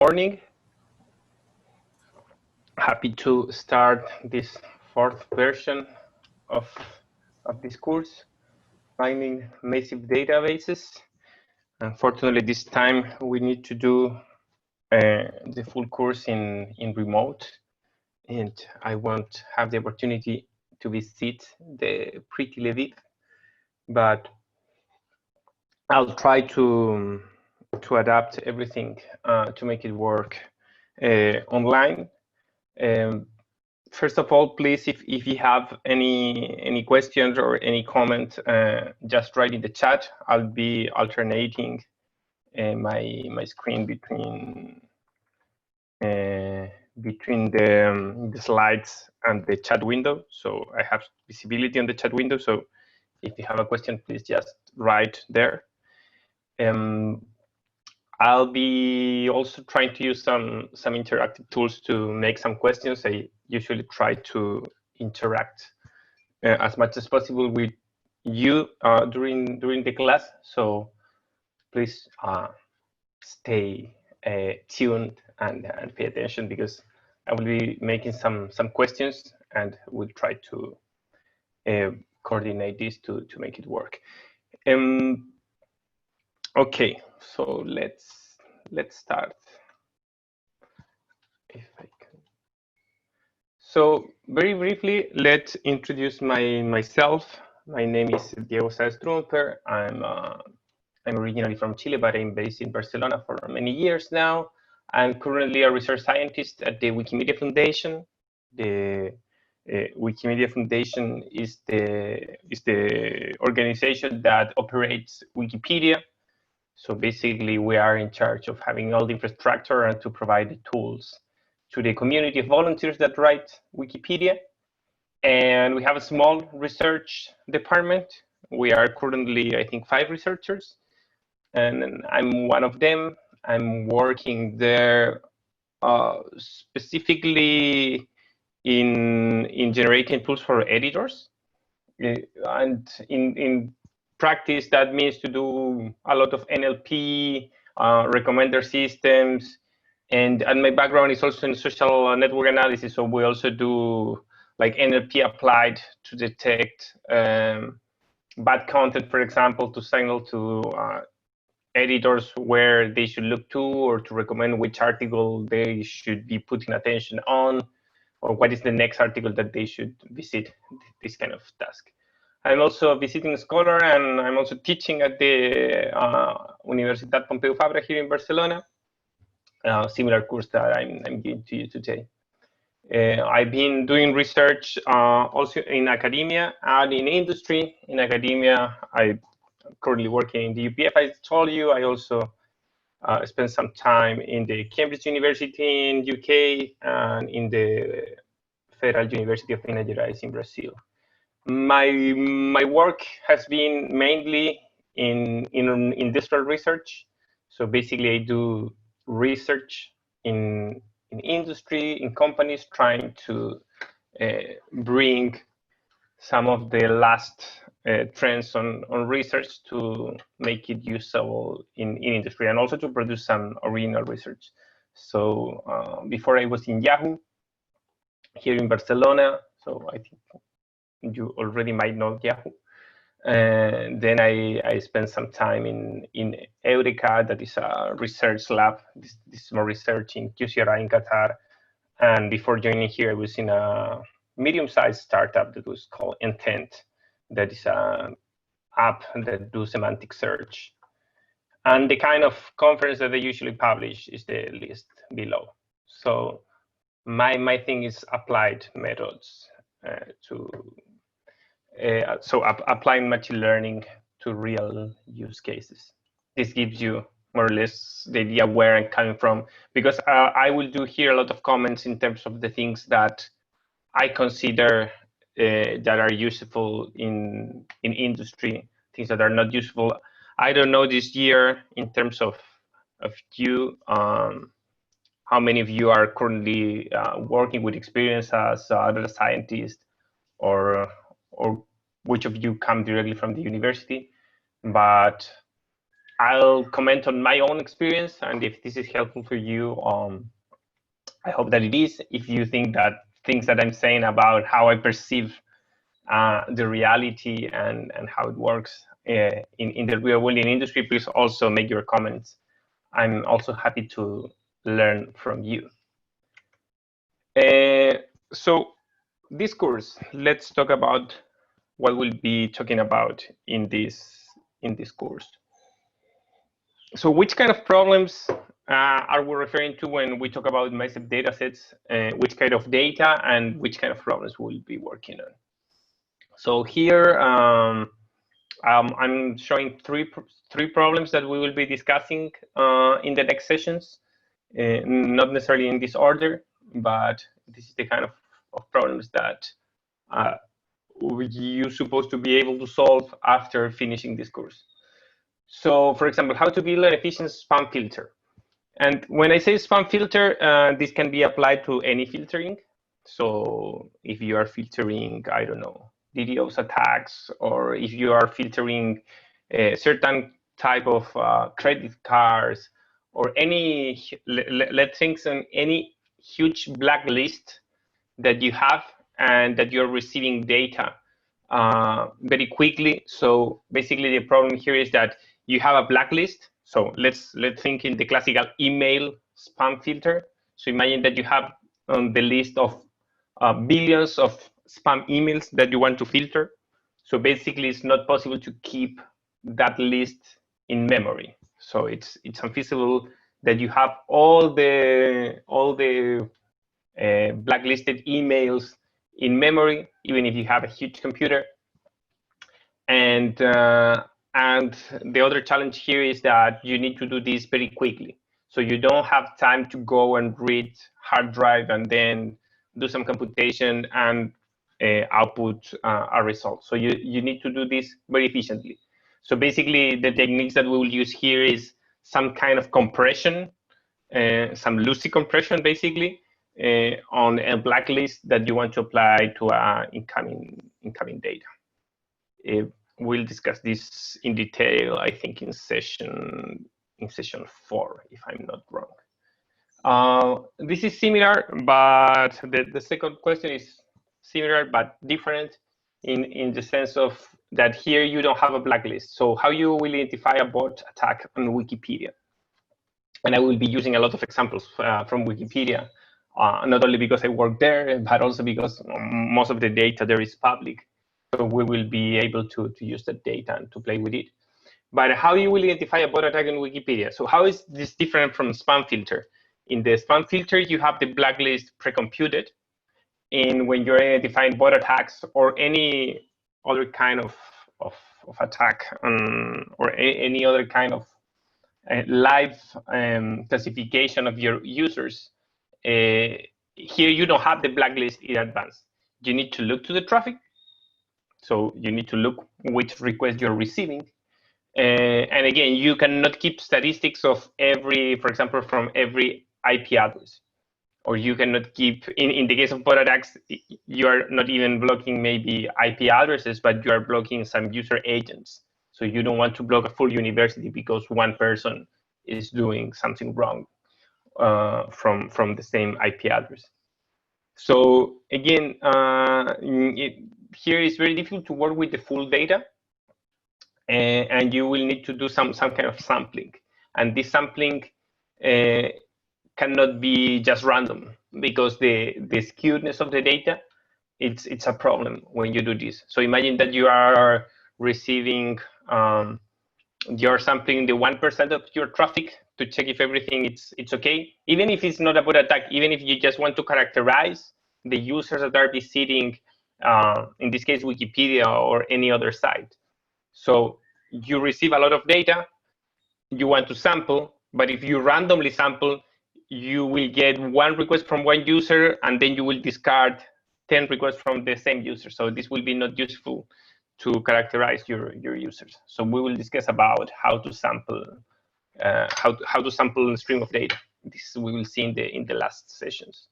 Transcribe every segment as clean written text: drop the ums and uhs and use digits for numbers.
Morning. Happy to start this fourth version of this course, finding massive databases. Unfortunately, this time we need to do the full course in remote, and I won't have the opportunity to visit the pretty Lviv, but I'll try to adapt everything to make it work online. First of all, please, if you have any questions or any comment, just write in the chat. I'll be alternating my screen between the slides and the chat window, so I have visibility on the chat window. So if you have a question, please just write there. I'll be also trying to use some interactive tools to make some questions. I usually try to interact as much as possible with you during the class. So please stay tuned and pay attention, because I will be making some questions, and we'll try to coordinate this to make it work. Okay, so let's start. If I can. So very briefly, let's introduce myself. My name is Diego Saez Trumper. I'm originally from Chile, but I'm based in Barcelona for many years now. I'm currently a research scientist at the Wikimedia Foundation. The Wikimedia Foundation is the organization that operates Wikipedia. So basically, we are in charge of having all the infrastructure and to provide the tools to the community of volunteers that write Wikipedia. And we have a small research department. We are currently, I think, 5 researchers, and I'm one of them. I'm working there specifically in generating tools for editors. And in practice, that means to do a lot of NLP, recommender systems, and my background is also in social network analysis. So we also do like NLP applied to detect bad content, for example, to signal to editors where they should look to, or to recommend which article they should be putting attention on, or what is the next article that they should visit, this kind of task. I'm also a visiting scholar, and I'm also teaching at the Universitat Pompeu Fabra here in Barcelona, similar course that I'm giving to you today. I've been doing research also in academia and in industry. In academia, I'm currently working in the UPF, I told you. I also spent some time in the Cambridge University in UK and in the Federal University of Minas Gerais in Brazil. My work has been mainly in industrial research. So basically, I do research in industry, in companies, trying to bring some of the last trends on research to make it usable in industry, and also to produce some original research. So before I was in Yahoo here in Barcelona, so I think you already might know Yahoo. And then I spent some time in Eureka, that is a research lab. This is more research in QCRI in Qatar. And before joining here, I was in a medium-sized startup that was called Intent, that is an app that do semantic search. And the kind of conference that they usually publish is the list below. So my thing is applied methods applying machine learning to real use cases. This gives you more or less the idea where I'm coming from, because I will do here a lot of comments in terms of the things that I consider that are useful in industry, things that are not useful. I don't know this year in terms of you, how many of you are currently working with experience as a data scientist, or which of you come directly from the university. But I'll comment on my own experience, and if this is helpful for you, I hope that it is. If you think that things that I'm saying about how I perceive the reality and how it works in the real world in industry, please also make your comments. I'm also happy to learn from you. So this course, let's talk about what we'll be talking about in this course. So which kind of problems are we referring to when we talk about massive data sets? Which kind of data and which kind of problems we'll be working on? So here I'm showing three problems that we will be discussing in the next sessions. Not necessarily in this order, but this is the kind of problems that you're supposed to be able to solve after finishing this course. So, for example, how to build an efficient spam filter. And when I say spam filter, this can be applied to any filtering. So if you are filtering, I don't know, DDoS attacks, or if you are filtering a certain type of credit cards, or any, let's think on any huge blacklist that you have and that you're receiving data very quickly. So basically the problem here is that you have a blacklist. So let's think in the classical email spam filter. So imagine that you have on the list of billions of spam emails that you want to filter. So basically it's not possible to keep that list in memory. So it's unfeasible that you have all the blacklisted emails in memory, even if you have a huge computer. And the other challenge here is that you need to do this very quickly. So you don't have time to go and read hard drive and then do some computation and output a result. So you need to do this very efficiently. So basically, the techniques that we will use here is some kind of compression, some lossy compression, basically, on a blacklist that you want to apply to incoming data. We'll discuss this in detail, I think, in session 4, if I'm not wrong. This is similar, but the second question is similar but different in the sense of that here you don't have a blacklist. So how you will identify a bot attack on Wikipedia? And I will be using a lot of examples from Wikipedia, not only because I work there, but also because most of the data there is public. So we will be able to use that data and to play with it. But how you will identify a bot attack in Wikipedia? So how is this different from spam filter? In the spam filter, you have the blacklist pre-computed. And when you're identifying bot attacks or any other kind of attack or any other kind of live classification of your users, here you don't have the blacklist in advance. You need to look to the traffic. So you need to look which request you're receiving. And again, you cannot keep statistics of every, for example, from every IP address. Or you cannot keep, in the case of bot attacks, you are not even blocking maybe IP addresses, but you are blocking some user agents. So you don't want to block a full university because one person is doing something wrong from the same IP address. So again, here it's very difficult to work with the full data, and you will need to do some kind of sampling. And this sampling cannot be just random because the skewedness of the data, it's a problem when you do this. So imagine that you are receiving, you're sampling the 1% of your traffic to check if everything it's okay, even if it's not a bot attack, even if you just want to characterize the users that are visiting, in this case, Wikipedia or any other site. So you receive a lot of data, you want to sample, but if you randomly sample, you will get one request from one user, and then you will discard 10 requests from the same user. So this will be not useful to characterize your users. So we will discuss about how to sample, how to sample a stream of data. This we will see in the last sessions.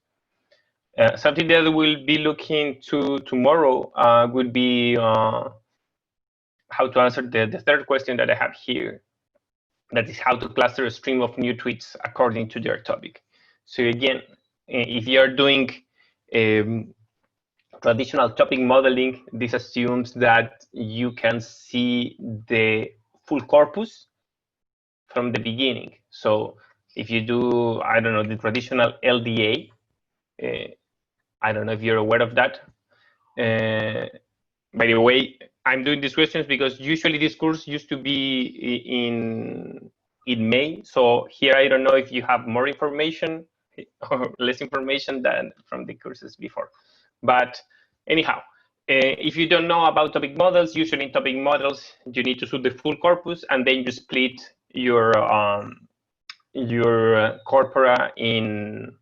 Something that we'll be looking to tomorrow would be how to answer the third question that I have here. That is how to cluster a stream of new tweets according to their topic. So again, if you're doing traditional topic modeling, this assumes that you can see the full corpus from the beginning. So if you do, I don't know, the traditional LDA, I don't know if you're aware of that. By the way, I'm doing these questions because usually this course used to be in May. So here I don't know if you have more information or less information than from the courses before. But anyhow, if you don't know about topic models, usually in topic models you need to shoot the full corpus, and then you split your corpora in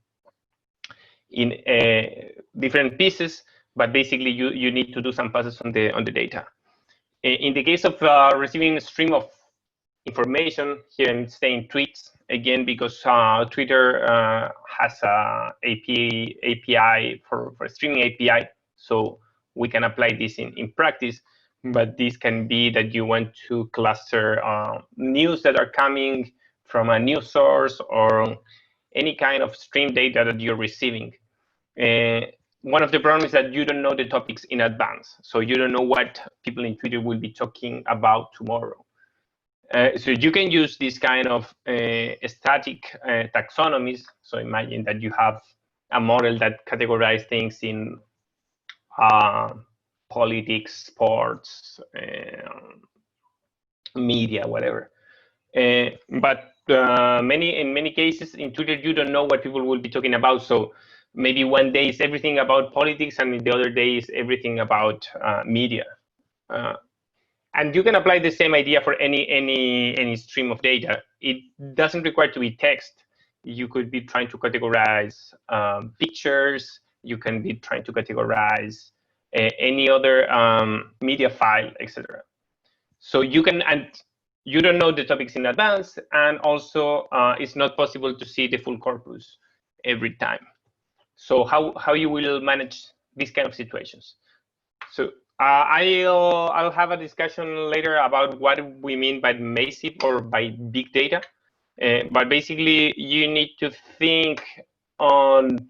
different pieces. But basically, you need to do some passes on the data. In the case of receiving a stream of information, here I'm saying tweets again because Twitter has a API for streaming API, so we can apply this in practice. But this can be that you want to cluster news that are coming from a news source or any kind of stream data that you're receiving. One of the problems is that you don't know the topics in advance. So you don't know what people in Twitter will be talking about tomorrow. So you can use this kind of static taxonomies. So imagine that you have a model that categorizes things in politics, sports, media, whatever. But in many cases in Twitter, you don't know what people will be talking about. So maybe one day is everything about politics, and the other day is everything about media. And you can apply the same idea for any stream of data. It doesn't require to be text. You could be trying to categorize pictures. You can be trying to categorize any other media file, etc. So you can, and you don't know the topics in advance, and also it's not possible to see the full corpus every time. So how you will manage these kind of situations? So I'll have a discussion later about what we mean by massive or by big data. But basically, you need to think on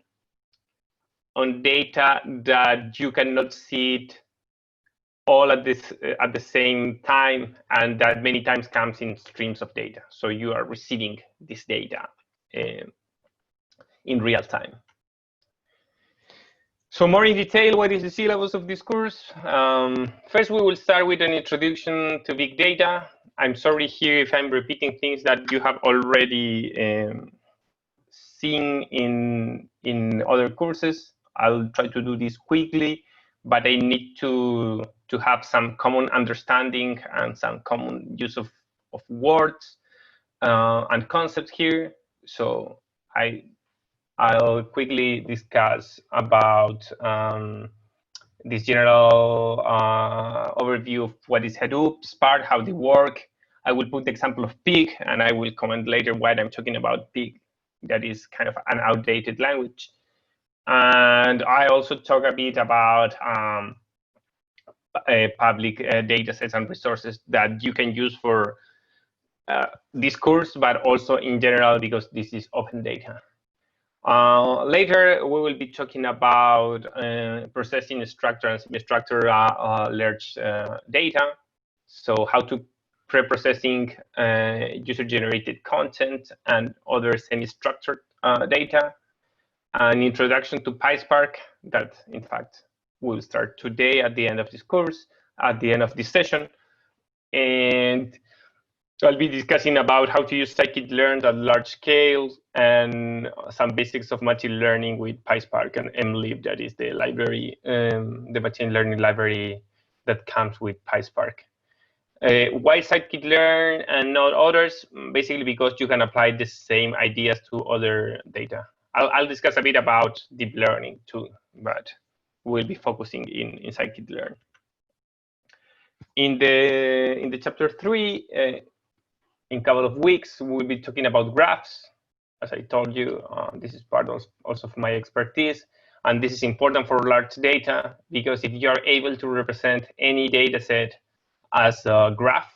data that you cannot see it all at the same time, and that many times comes in streams of data. So you are receiving this data in real time. So more in detail, what is the syllabus of this course? First, we will start with an introduction to big data. I'm sorry here if I'm repeating things that you have already seen in other courses. I'll try to do this quickly, but I need to have some common understanding and some common use of words and concepts here. So I'll quickly discuss about this general overview of what is Hadoop, Spark, how they work. I will put the example of Pig, and I will comment later why I'm talking about Pig. That is kind of an outdated language. And I also talk a bit about public data sets and resources that you can use for this course, but also in general, because this is open data. Later, we will be talking about processing structured and semi-structured large data. So how to pre-processing user-generated content and other semi-structured data. An introduction to PySpark that, in fact, will start today at the end of this course, at the end of this session. And I'll be discussing about how to use scikit-learn at large scale and some basics of machine learning with PySpark and mlib, that is the library, the machine learning library that comes with PySpark. Why scikit-learn and not others? Basically because you can apply the same ideas to other data. I'll discuss a bit about deep learning too, but we'll be focusing in scikit-learn. In the chapter 3, in a couple of weeks, we'll be talking about graphs. As I told you, this is part also of my expertise. And this is important for large data, because if you are able to represent any data set as a graph,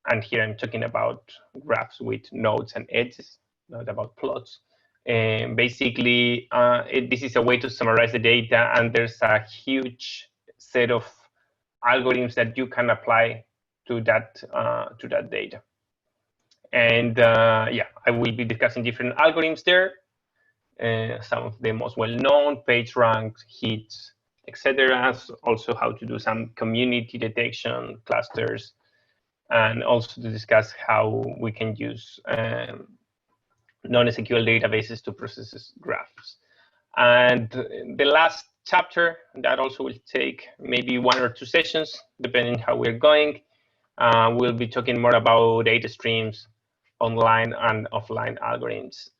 and here I'm talking about graphs with nodes and edges, not about plots. And basically, this is a way to summarize the data, and there's a huge set of algorithms that you can apply to that data. And yeah, I will be discussing different algorithms there. Some of the most well-known, PageRank, HEAT, etc. Also how to do some community detection clusters, and also to discuss how we can use non-SQL databases to process graphs. And the last chapter, that also will take maybe 1 or 2 sessions, depending how we're going. We'll be talking more about data streams, online and offline algorithms,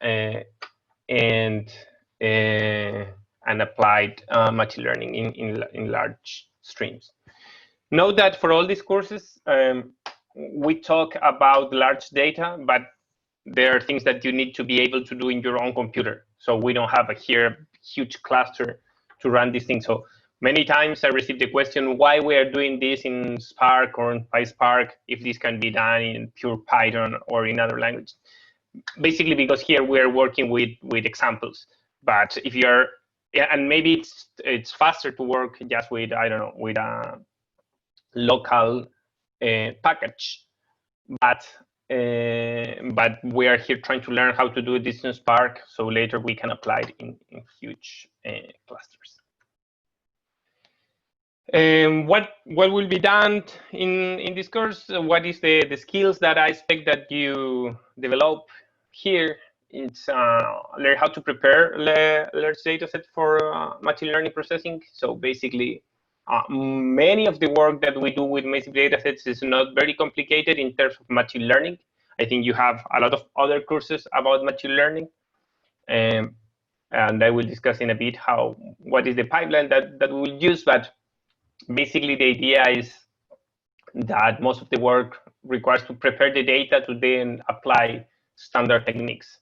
and applied machine learning in large streams. Note that for all these courses, we talk about large data, but there are things that you need to be able to do in your own computer. So we don't have here huge cluster to run these things. So many times I receive the question why we are doing this in Spark or in PySpark if this can be done in pure Python or in other languages. Basically because here we're working with examples. But if you're, yeah, and maybe it's faster to work just with, I don't know, with a local package. But we are here trying to learn how to do this in Spark, so later we can apply it in huge clusters. What will be done in this course? What is the skills that I expect that you develop here? It's learn how to prepare large data set for machine learning processing. So basically, many of the work that we do with massive data sets is not very complicated in terms of machine learning. I think you have a lot of other courses about machine learning. And I will discuss in a bit what is the pipeline that we will use. But basically, the idea is that most of the work requires to prepare the data to then apply standard techniques.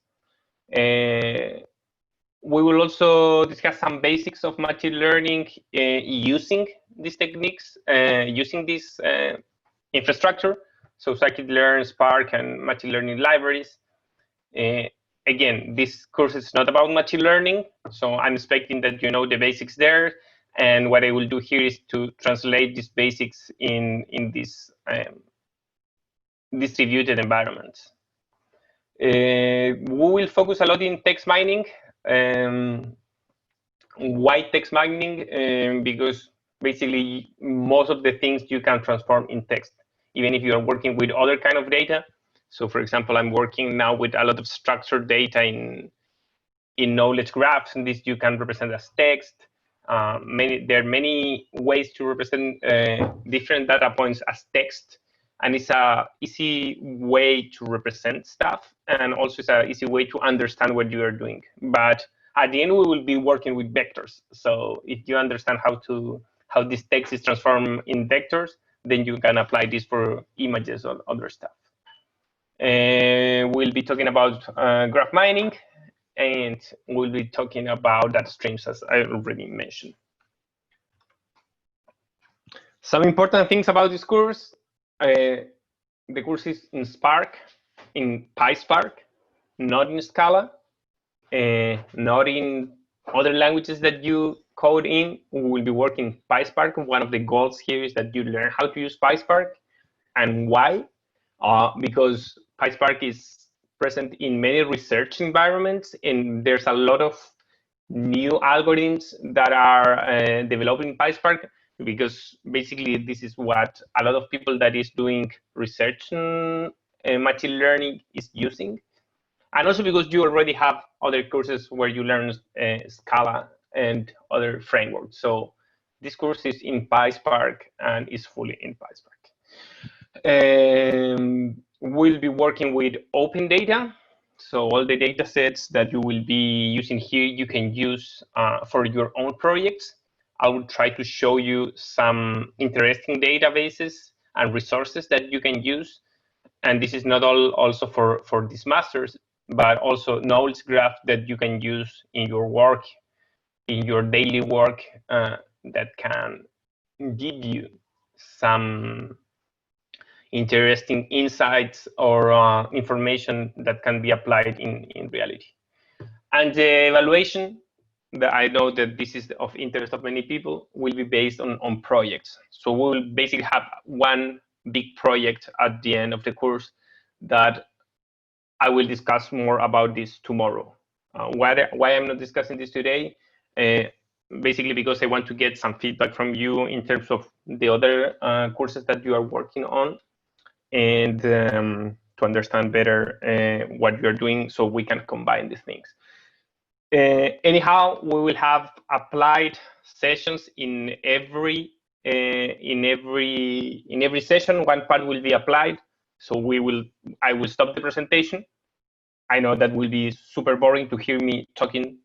We will also discuss some basics of machine learning using these techniques, using this infrastructure. So scikit-learn, Spark, and machine learning libraries. Again, this course is not about machine learning, so I'm expecting that you know the basics there. And what I will do here is to translate these basics in this distributed environments. We will focus a lot in text mining. Why text mining? Because basically most of the things you can transform in text, even if you are working with other kind of data. So for example, I'm working now with a lot of structured data in knowledge graphs, and this you can represent as text. There are many ways to represent different data points as text, and it's a easy way to represent stuff, and also it's an easy way to understand what you are doing. But at the end, we will be working with vectors. So if you understand how this text is transformed in vectors, then you can apply this for images or other stuff. We'll be talking about graph mining, and we'll be talking about data streams, as I already mentioned. Some important things about this course. The course is in Spark, in PySpark, not in Scala, not in other languages that you code in. We will be working PySpark. One of the goals here is that you learn how to use PySpark. And why? Because PySpark is present in many research environments, and there's a lot of new algorithms that are developed in PySpark, because basically this is what a lot of people that is doing research in machine learning is using. And also because you already have other courses where you learn Scala and other frameworks. So this course is in PySpark and is fully in PySpark. We'll be working with open data. So all the data sets that you will be using here, you can use for your own projects. I will try to show you some interesting databases and resources that you can use. And this is not all also for these masters, but also knowledge graph that you can use in your work, in your daily work, that can give you some interesting insights or information that can be applied in reality. And the evaluation, that I know that this is of interest of many people, will be based on projects. So we will basically have one big project at the end of the course that I will discuss more about this tomorrow. Why I'm not discussing this today? Basically because I want to get some feedback from you in terms of the other courses that you are working on, and to understand better what you're doing so we can combine these things. Anyhow, we will have applied sessions in every session. One part will be applied. So I will stop the presentation. I know that will be super boring to hear me talking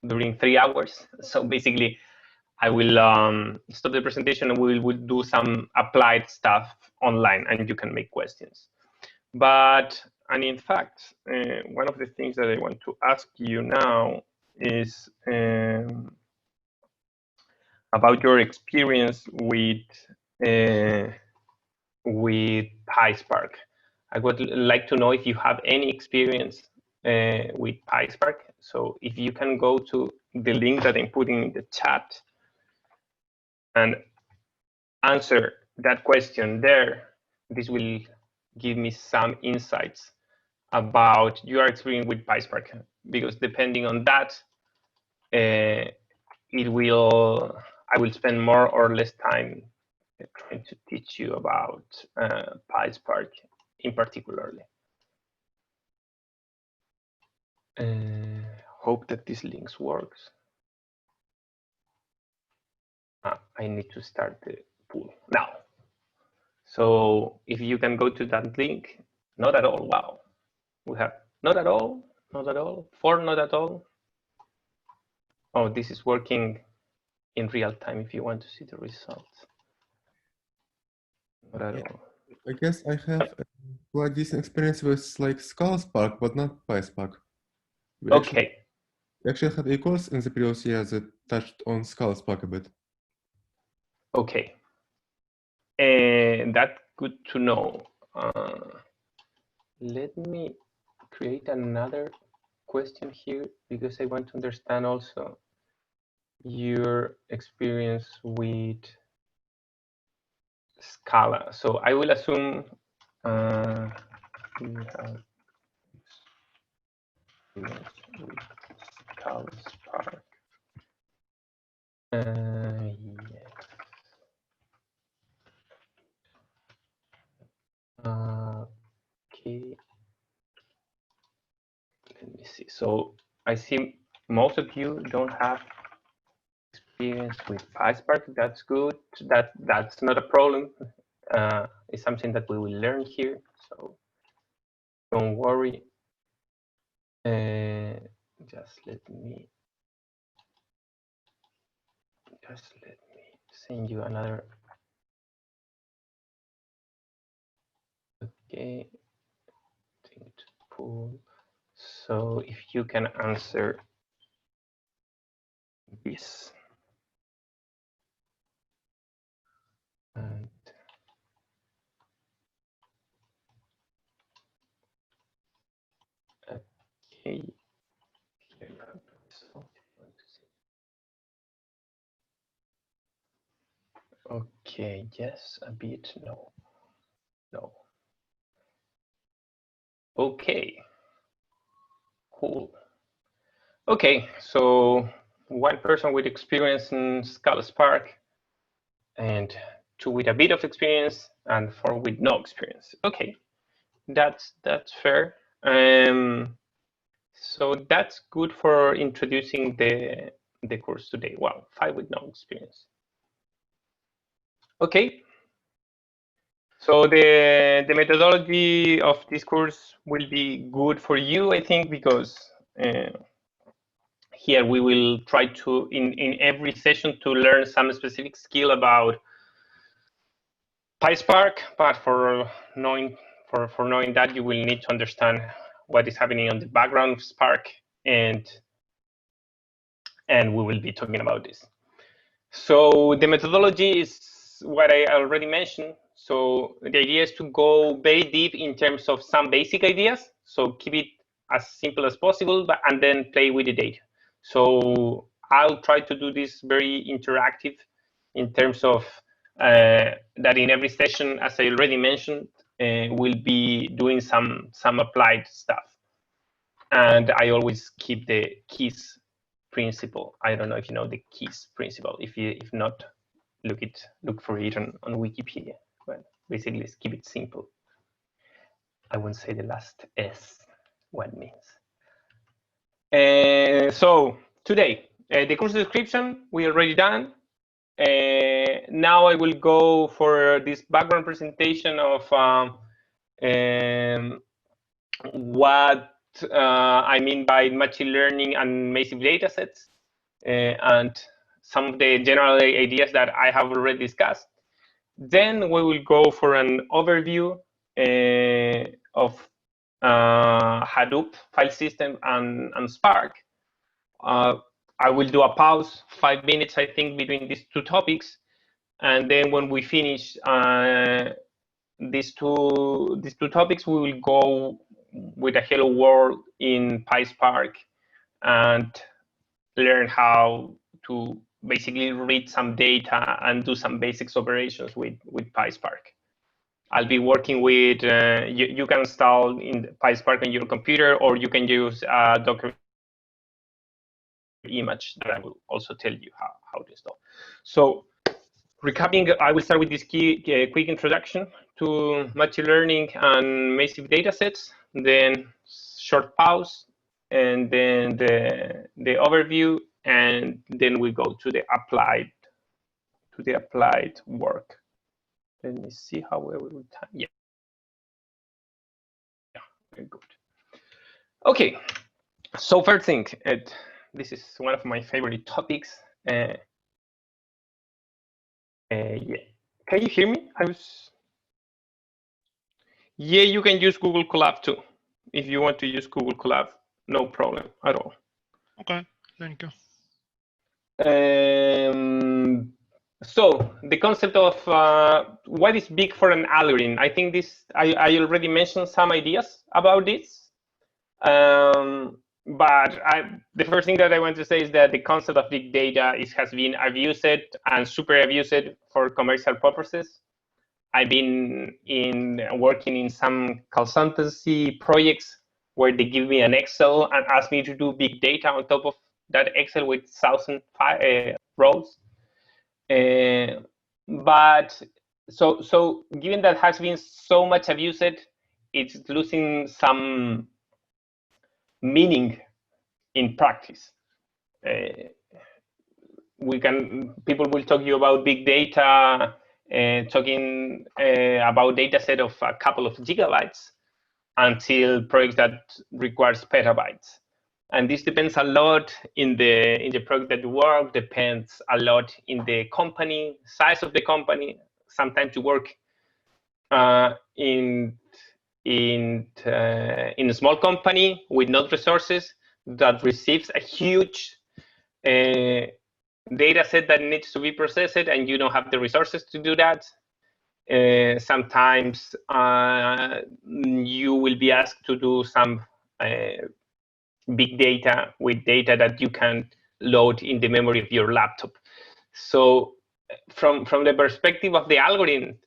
during 3 hours. So basically, I will stop the presentation and we will do some applied stuff online, and you can make questions. And in fact, one of the things that I want to ask you now is about your experience with PySpark. I would like to know if you have any experience with PySpark. So if you can go to the link that I'm putting in the chat and answer that question there, this will give me some insights about your experience with PySpark, because depending on that, I will spend more or less time trying to teach you about PySpark in particularly. Hope that this link works. I need to start the pool now. So if you can go to that link, not at all. Wow, we have not at all, not at all, 4 not at all. Oh, this is working in real time if you want to see the results. Not at all. I guess I have quite decent experience with like ScalaSpark, but not PySpark. We actually had a course in the previous year that touched on ScalaSpark a bit. Okay, and that's good to know. Let me create another question here, because I want to understand also your experience with Scala. So I will assume you have experience with ScalaSpark. Yes. Okay. Let me see. So I see most of you don't have experience with PySpark. That's good. That's not a problem. It's something that we will learn here. So don't worry. Just let me send you another. Okay. Thing to pull. So if you can answer this. And okay. Okay, yes, a bit, no. No. Okay, cool. Okay, so 1 person with experience in ScalaSpark, and 2 with a bit of experience, and 4 with no experience. Okay, that's fair. So that's good for introducing the course today. Wow, 5 with no experience. Okay. So the methodology of this course will be good for you, I think, because here we will try to, in every session, to learn some specific skill about PySpark, but for knowing that, you will need to understand what is happening on the background of Spark, and we will be talking about this. So the methodology is what I already mentioned. So the idea is to go very deep in terms of some basic ideas. So keep it as simple as possible, and then play with the data. So I'll try to do this very interactive in terms of that in every session, as I already mentioned, we'll be doing some applied stuff. And I always keep the KEYS principle. I don't know if you know the KEYS principle. If not, look for it on Wikipedia. But basically, let's keep it simple. I won't say the last S, what it means. So today, the course description we already done. Now I will go for this background presentation of what I mean by machine learning and massive data sets, and some of the general ideas that I have already discussed. Then we will go for an overview of Hadoop file system and Spark. I will do a pause, 5 minutes, I think, between these two topics. And then when we finish these two topics, we will go with a hello world in PySpark and learn how to basically read some data and do some basics operations with PySpark. I'll be working with, you can install in PySpark on your computer, or you can use a Docker image that I will also tell you how to install. So recapping, I will start with this quick introduction to machine learning and massive data sets, then short pause, and then the overview, and then we go to the applied work. Let me see how we will time. Yeah, very good. Okay, so first thing, this is one of my favorite topics. Yeah, can you hear me? Yeah, you can use Google Colab too. If you want to use Google Colab, no problem at all. Okay, thank you. So the concept of what is big for an algorithm, I think I already mentioned some ideas about this. But the first thing that I want to say is that the concept of big data has been abused and super abused for commercial purposes. I've been working in some consultancy projects where they give me an Excel and ask me to do big data on top of that Excel with 1,000 rows. But so given that has been so much abused, it's losing some meaning in practice. People will talk to you about big data, talking about data set of a couple of gigabytes, until projects that requires petabytes. And this depends a lot in the project that you work, depends a lot in the company, size of the company. Sometimes you work in a small company with no resources that receives a huge data set that needs to be processed, and you don't have the resources to do that. Sometimes you will be asked to do some big data with data that you can load in the memory of your laptop. So from the perspective of the algorithm,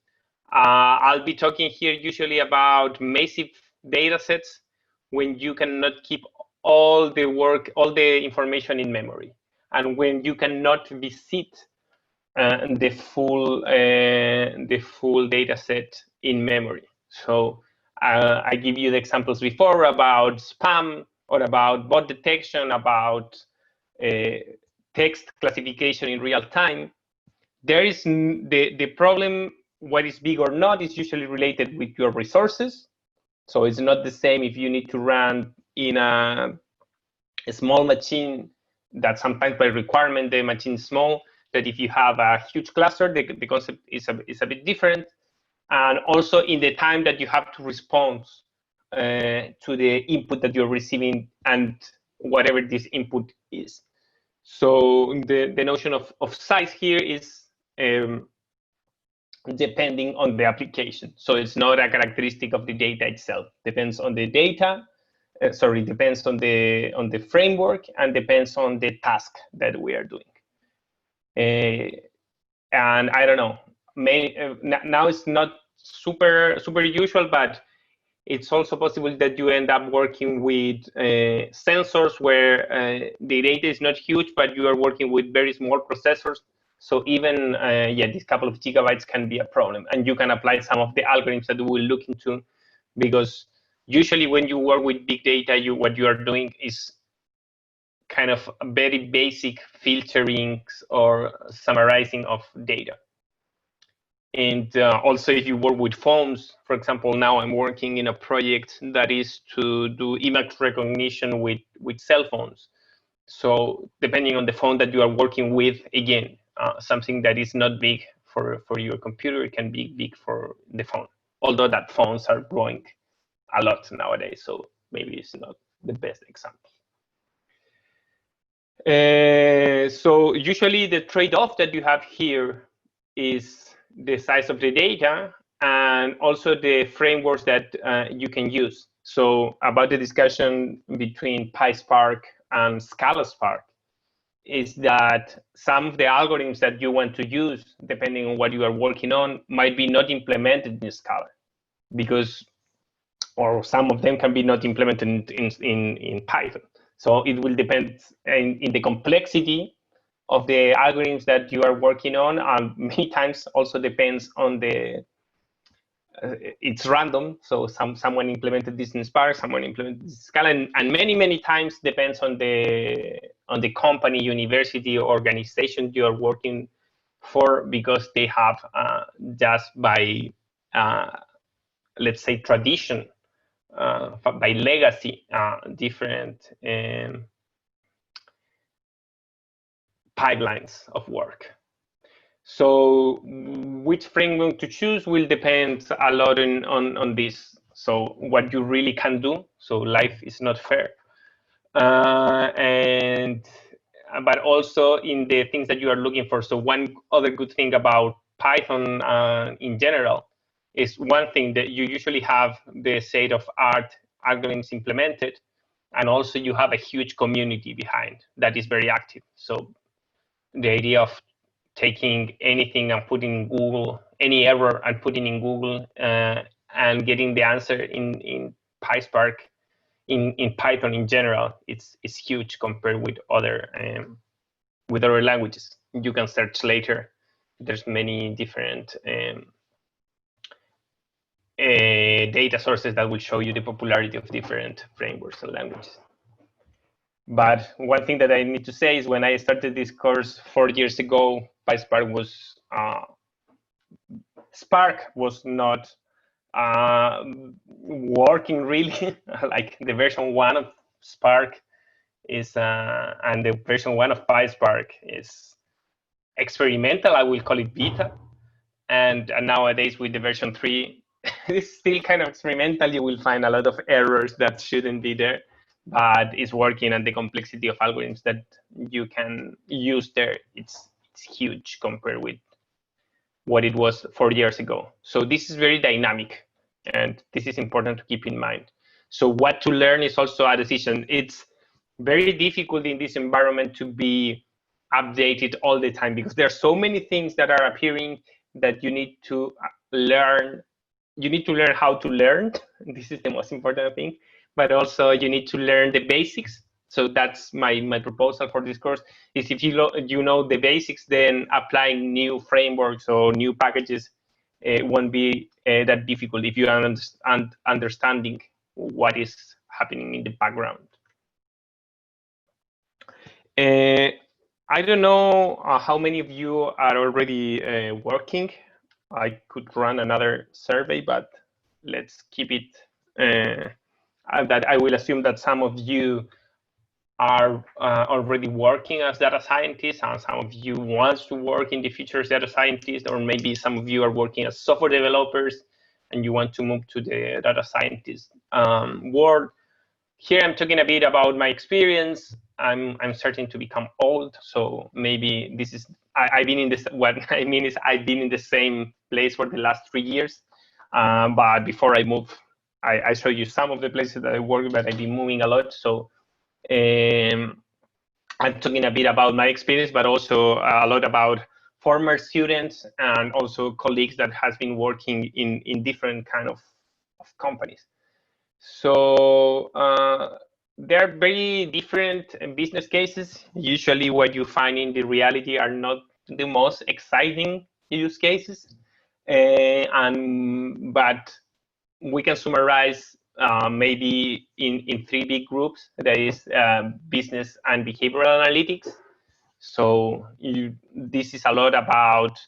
I'll be talking here usually about massive data sets when you cannot keep all the information in memory, and when you cannot visit the full data set in memory. So I give you the examples before about spam, or about bot detection, about text classification in real time. There is the problem, what is big or not, is usually related with your resources. So it's not the same if you need to run in a small machine that sometimes by requirement the machine is small, that if you have a huge cluster, the concept is a bit different. And also in the time that you have to respond to the input that you're receiving, and whatever this input is. So the notion of size here is depending on the application. So it's not a characteristic of the data itself. Depends on the data. Depends on the framework and depends on the task that we are doing. And I don't know. Now it's not super usual, but it's also possible that you end up working with sensors where the data is not huge, but you are working with very small processors. So even, these couple of gigabytes can be a problem. And you can apply some of the algorithms that we'll look into, because usually when you work with big data, what you are doing is kind of very basic filtering or summarizing of data. And also, if you work with phones, for example, now I'm working in a project that is to do image recognition with cell phones. So depending on the phone that you are working with, again, something that is not big for your computer, it can be big for the phone. Although that phones are growing a lot nowadays, so maybe it's not the best example. So usually the trade-off that you have here is the size of the data and also the frameworks that you can use. So about the discussion between PySpark and Scala Spark is that some of the algorithms that you want to use, depending on what you are working on, might be not implemented in Scala, or some of them can be not implemented in Python. So it will depend in the complexity of the algorithms that you are working on, and many times also depends on the, it's random. So someone implemented this in Spark, someone implemented this in Scala, and many times depends on the company, university, organization you are working for, because they have just by, let's say, tradition, by legacy, different pipelines of work. So which framework to choose will depend a lot on this. So what you really can do. So life is not fair. But also in the things that you are looking for. So one other good thing about Python in general is one thing that you usually have the state-of-art algorithms implemented, and also you have a huge community behind that is very active. So the idea of taking anything and putting in Google, any error and putting in Google and getting the answer in PySpark, in Python in general, it's huge compared with other languages. You can search later. There's many different data sources that will show you the popularity of different frameworks and languages. But one thing that I need to say is when I started this course 4 years ago, PySpark was Spark was not working really. Like the version 1 of Spark is, and the version 1 of PySpark is experimental. I will call it beta. And nowadays with the version 3, it's still kind of experimental. You will find a lot of errors that shouldn't be there, but it's working, and the complexity of algorithms that you can use there, it's huge compared with what it was 4 years ago. So this is very dynamic, and this is important to keep in mind. So what to learn is also a decision. It's very difficult in this environment to be updated all the time, because there are so many things that are appearing that you need to learn. You need to learn how to learn. This is the most important thing. But also you need to learn the basics. So that's my proposal for this course, is if you know the basics, then applying new frameworks or new packages won't be that difficult if you are understanding what is happening in the background. I don't know how many of you are already working. I could run another survey, but let's keep it that I will assume that some of you are already working as data scientists, and some of you want to work in the future as data scientists, or maybe some of you are working as software developers and you want to move to the data scientist world. Here I'm talking a bit about my experience. I'm starting to become old, so maybe this is I've been in this. What I mean is I've been in the same place for the last 3 years. But before I move, I show you some of the places that I work, but I've been moving a lot. So I'm talking a bit about my experience, but also a lot about former students and also colleagues that has been working in different kind of companies. So there are very different business cases. Usually what you find in the reality are not the most exciting use cases. But we can summarize maybe in 3 big groups. There is business and behavioral analytics. So this is a lot about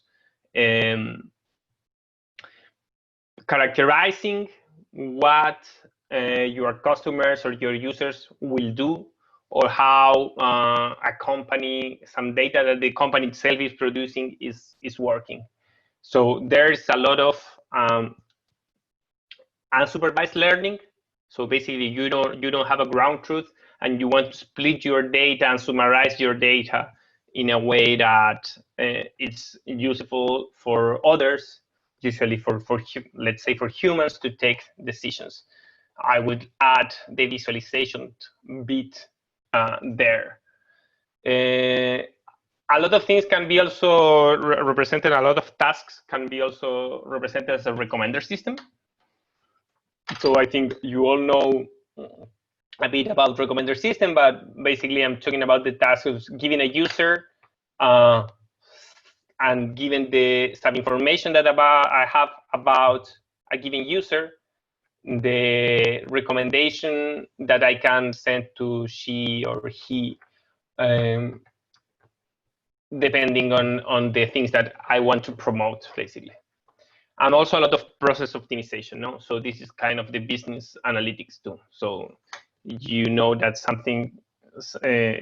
characterizing what your customers or your users will do, or how a company, some data that the company itself is producing is working. So there's a lot of unsupervised learning. So basically, you don't have a ground truth, and you want to split your data and summarize your data in a way that it's useful for others, usually for let's say for humans to take decisions. I would add the visualization bit there. A lot of things can be also represented. A lot of tasks can be also represented as a recommender system. So I think you all know a bit about recommender system, but basically I'm talking about the task of giving a user and given some information that I have about a given user, the recommendation that I can send to she or he, depending on the things that I want to promote, basically. And also a lot of process optimization. No? So this is kind of the business analytics too. So you know that something,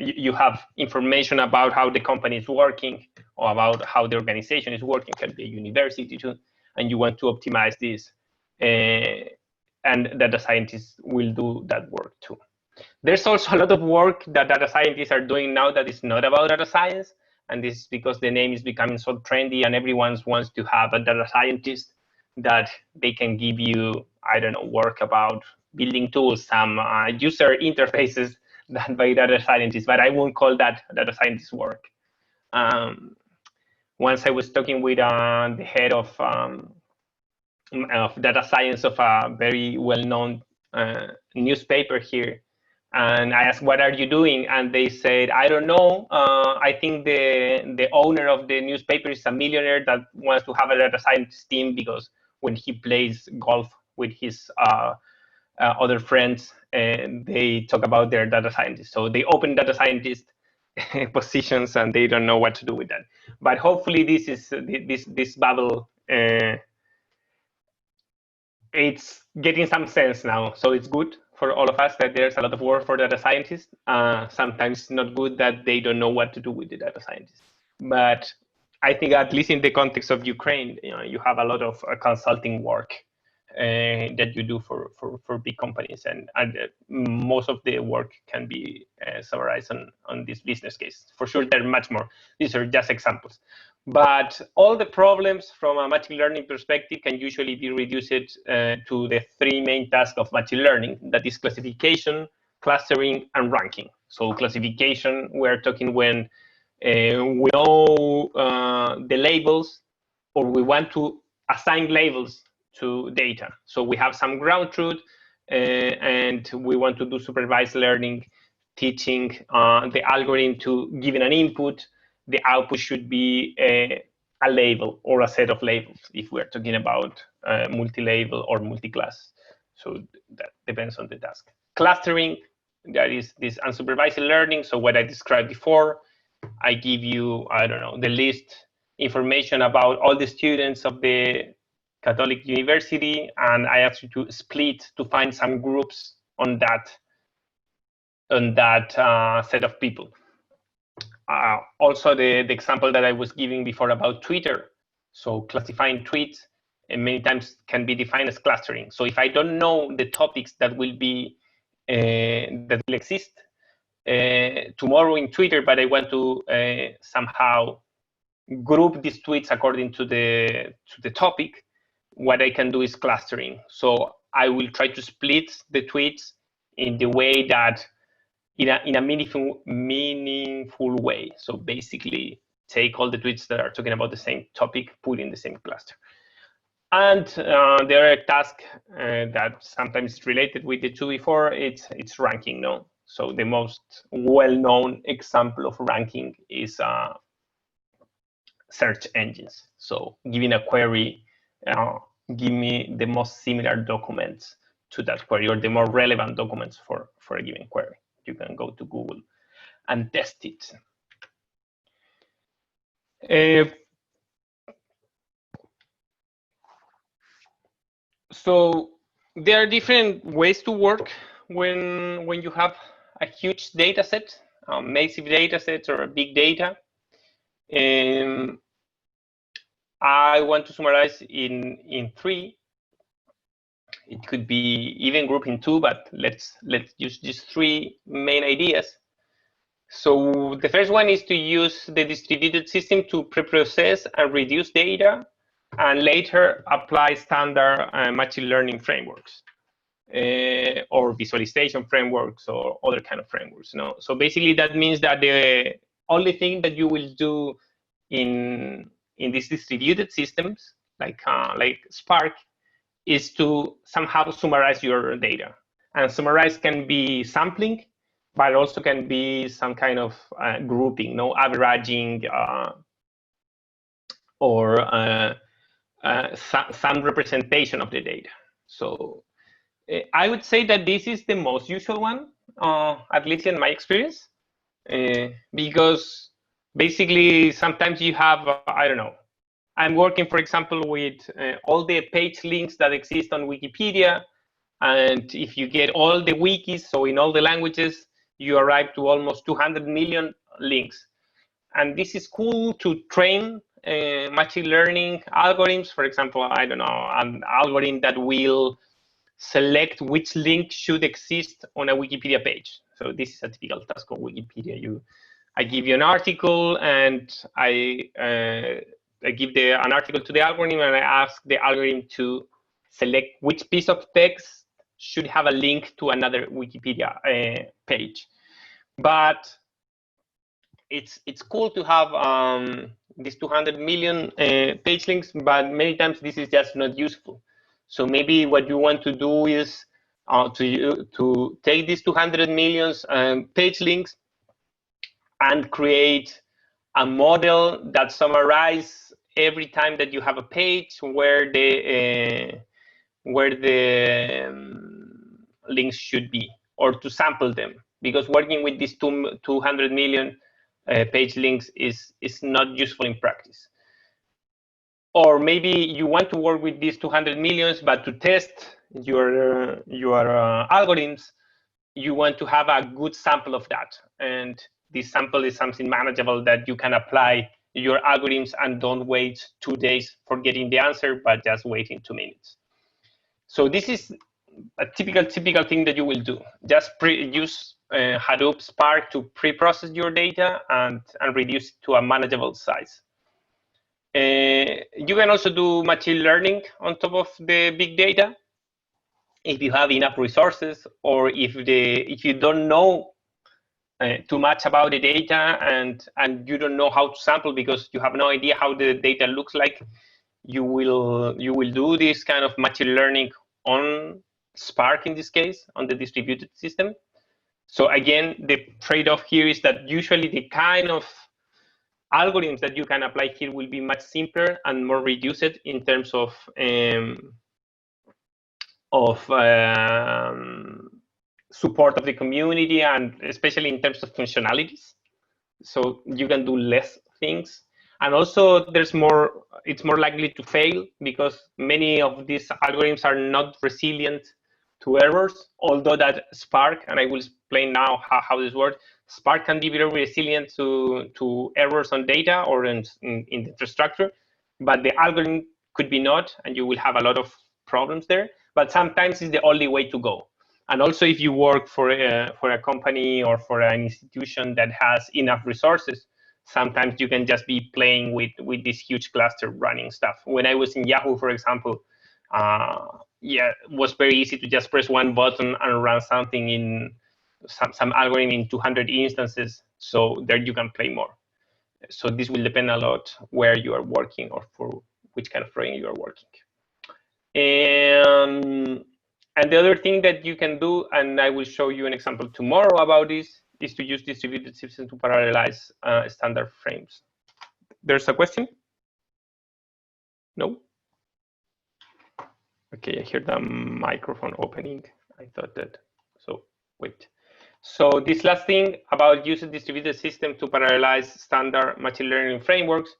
you have information about how the company is working or about how the organization is working, can be a university too, and you want to optimize this. And data scientists will do that work too. There's also a lot of work that data scientists are doing now that is not about data science. And this is because the name is becoming so trendy and everyone wants to have a data scientist that they can give you, I don't know, work about building tools, some user interfaces done by data scientists, but I won't call that data scientist work. Once I was talking with the head of data science of a very well-known newspaper here, and I asked, what are you doing? And they said, I don't know. I think the owner of the newspaper is a millionaire that wants to have a data science team because when he plays golf with his other friends, they talk about their data scientists. So they open data scientist positions and they don't know what to do with that. But hopefully this bubble, it's getting some sense now. So it's good for all of us that there's a lot of work for data scientists. Sometimes not good that they don't know what to do with the data scientists. But I think at least in the context of Ukraine, you have a lot of consulting work that you do for big companies, and most of the work can be summarized on this business case. For sure, there are much more. These are just examples. But all the problems from a machine learning perspective can usually be reduced to the 3 main tasks of machine learning, that is classification, clustering, and ranking. So classification, we're talking when we know the labels, or we want to assign labels to data. So we have some ground truth, and we want to do supervised learning, teaching the algorithm to giving an input. The output should be a label or a set of labels if we're talking about multi-label or multi-class. So that depends on the task. Clustering, that is this unsupervised learning. So what I described before, I give you, I don't know, the list information about all the students of the Catholic University, and I ask you to split to find some groups on that set of people. Also, the example that I was giving before about Twitter. So classifying tweets many times can be defined as clustering. So if I don't know the topics that will be that will exist tomorrow in Twitter, but I want to somehow group these tweets according to the topic, what I can do is clustering. So I will try to split the tweets in the way that in a meaningful way. So basically take all the tweets that are talking about the same topic, put in the same cluster. And the other task that sometimes is related with the two before, it's ranking. No, so the most well-known example of ranking is search engines. So giving a query, give me the most similar documents to that query, or the more relevant documents for a given query. You can go to Google and test it. So there are different ways to work when you have a huge data set, massive data sets or big data. I want to summarize in 3. It could be even grouped in 2, but let's use just 3 main ideas. So the first one is to use the distributed system to pre-process and reduce data, and later apply standard machine learning frameworks or visualization frameworks or other kind of frameworks. No? So basically that means that the only thing that you will do in these distributed systems, like Spark, is to somehow summarize your data. And summarize can be sampling, but also can be some kind of grouping, no averaging, or some representation of the data. So I would say that this is the most usual one, at least in my experience, because basically sometimes you have, I don't know, I'm working, for example, with all the page links that exist on Wikipedia. And if you get all the wikis, so in all the languages, you arrive to almost 200 million links. And this is cool to train machine learning algorithms. For example, I don't know, an algorithm that will select which link should exist on a Wikipedia page. So this is a typical task of Wikipedia. I give you an article, and I give an article to the algorithm, and I ask the algorithm to select which piece of text should have a link to another Wikipedia page. But it's cool to have these 200 million page links, but many times this is just not useful. So maybe what you want to do is to take these 200 million page links and create a model that summarizes every time that you have a page where the links should be, or to sample them, because working with these 200 million page links is not useful in practice. Or maybe you want to work with these 200 millions, but to test your algorithms, you want to have a good sample of that. And this sample is something manageable that you can apply your algorithms and don't wait 2 days for getting the answer, but just waiting 2 minutes. So this is a typical thing that you will do. Just use Hadoop Spark to pre-process your data and reduce it to a manageable size. You can also do machine learning on top of the big data if you have enough resources, or if you don't know too much about the data and you don't know how to sample because you have no idea how the data looks like. You will do this kind of machine learning on Spark, in this case, on the distributed system. So again, the trade-off here is that usually the kind of algorithms that you can apply here will be much simpler and more reduced in terms of support of the community, and especially in terms of functionalities. So you can do less things. And also it's more likely to fail because many of these algorithms are not resilient to errors, although that Spark, and I will explain now how this works, Spark can be very resilient to errors on data or in the infrastructure, but the algorithm could be not, and you will have a lot of problems there. But sometimes it's the only way to go. And also, if you work for a company or for an institution that has enough resources, sometimes you can just be playing with this huge cluster running stuff. When I was in Yahoo, for example, yeah, it was very easy to just press one button and run something in some algorithm in 200 instances. So there you can play more. So this will depend a lot where you are working or for which kind of project you are working. And the other thing that you can do, and I will show you an example tomorrow about this, is to use distributed systems to parallelize standard frames. There's a question? No? Okay, I hear the microphone opening. I thought that, so wait. So this last thing about using distributed system to parallelize standard machine learning frameworks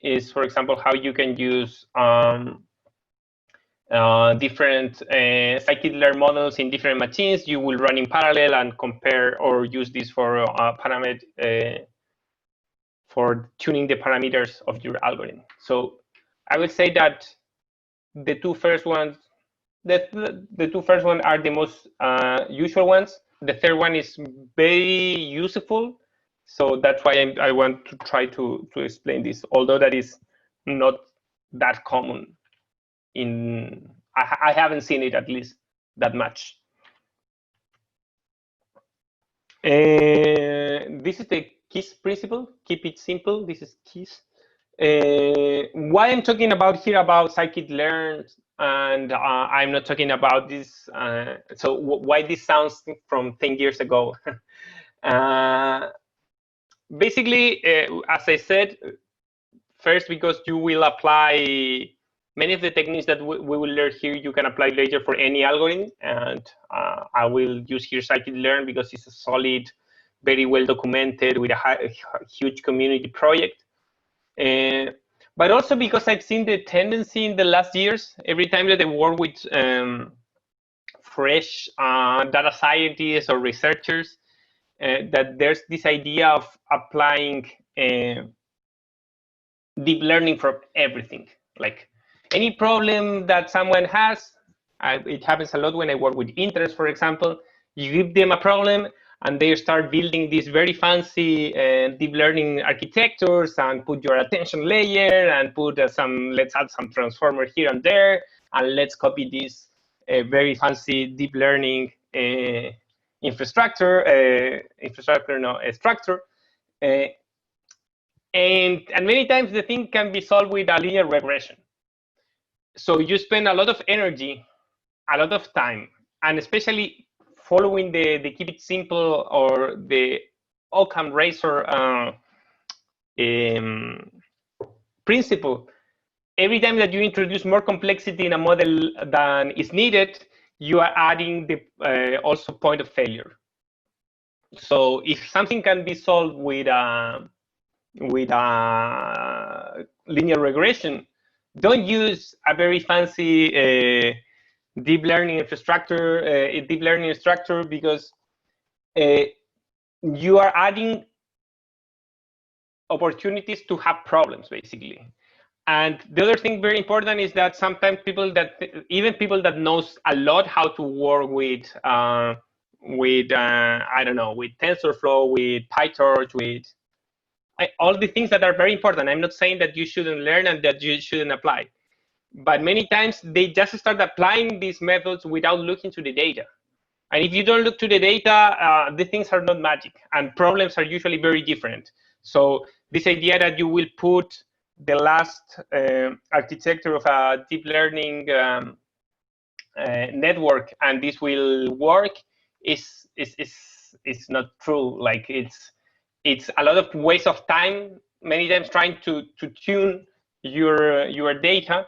is, for example, how you can use different scikit-learn models in different machines. You will run in parallel and compare or use this for for tuning the parameters of your algorithm. So I would say that the two first ones, the two first ones are the most usual ones. The third one is very useful. So that's why I want to try to explain this, although that is not that common. I haven't seen it at least that much. This is the KISS principle. Keep it simple. This is KISS. Why I'm talking about here about scikit-learn, and I'm not talking about this. So why this sounds from 10 years ago? Basically, as I said, first because you will apply many of the techniques that we will learn here, you can apply later for any algorithm. And I will use here scikit-learn because it's a solid, very well documented with a huge community project. But also because I've seen the tendency in the last years, every time that I work with fresh data scientists or researchers, that there's this idea of applying deep learning for everything. Like any problem that someone has, it happens a lot when I work with interns, for example. You give them a problem and they start building these very fancy deep learning architectures and put your attention layer and put let's add some transformer here and there, and let's copy this very fancy deep learning structure. And many times the thing can be solved with a linear regression. So you spend a lot of energy, a lot of time, and especially following the keep it simple or the Occam razor principle. Every time that you introduce more complexity in a model than is needed, you are adding the also point of failure. So if something can be solved with a linear regression, don't use a very fancy deep learning structure, because you are adding opportunities to have problems, basically. And the other thing very important is that sometimes even people that knows a lot how to work with I don't know, with TensorFlow, with PyTorch, with all the things that are very important. I'm not saying that you shouldn't learn and that you shouldn't apply, but many times they just start applying these methods without looking to the data. And if you don't look to the data, the things are not magic, and problems are usually very different. So this idea that you will put the last architecture of a deep learning network and this will work is not true. Like it's a lot of waste of time, many times trying to tune your data,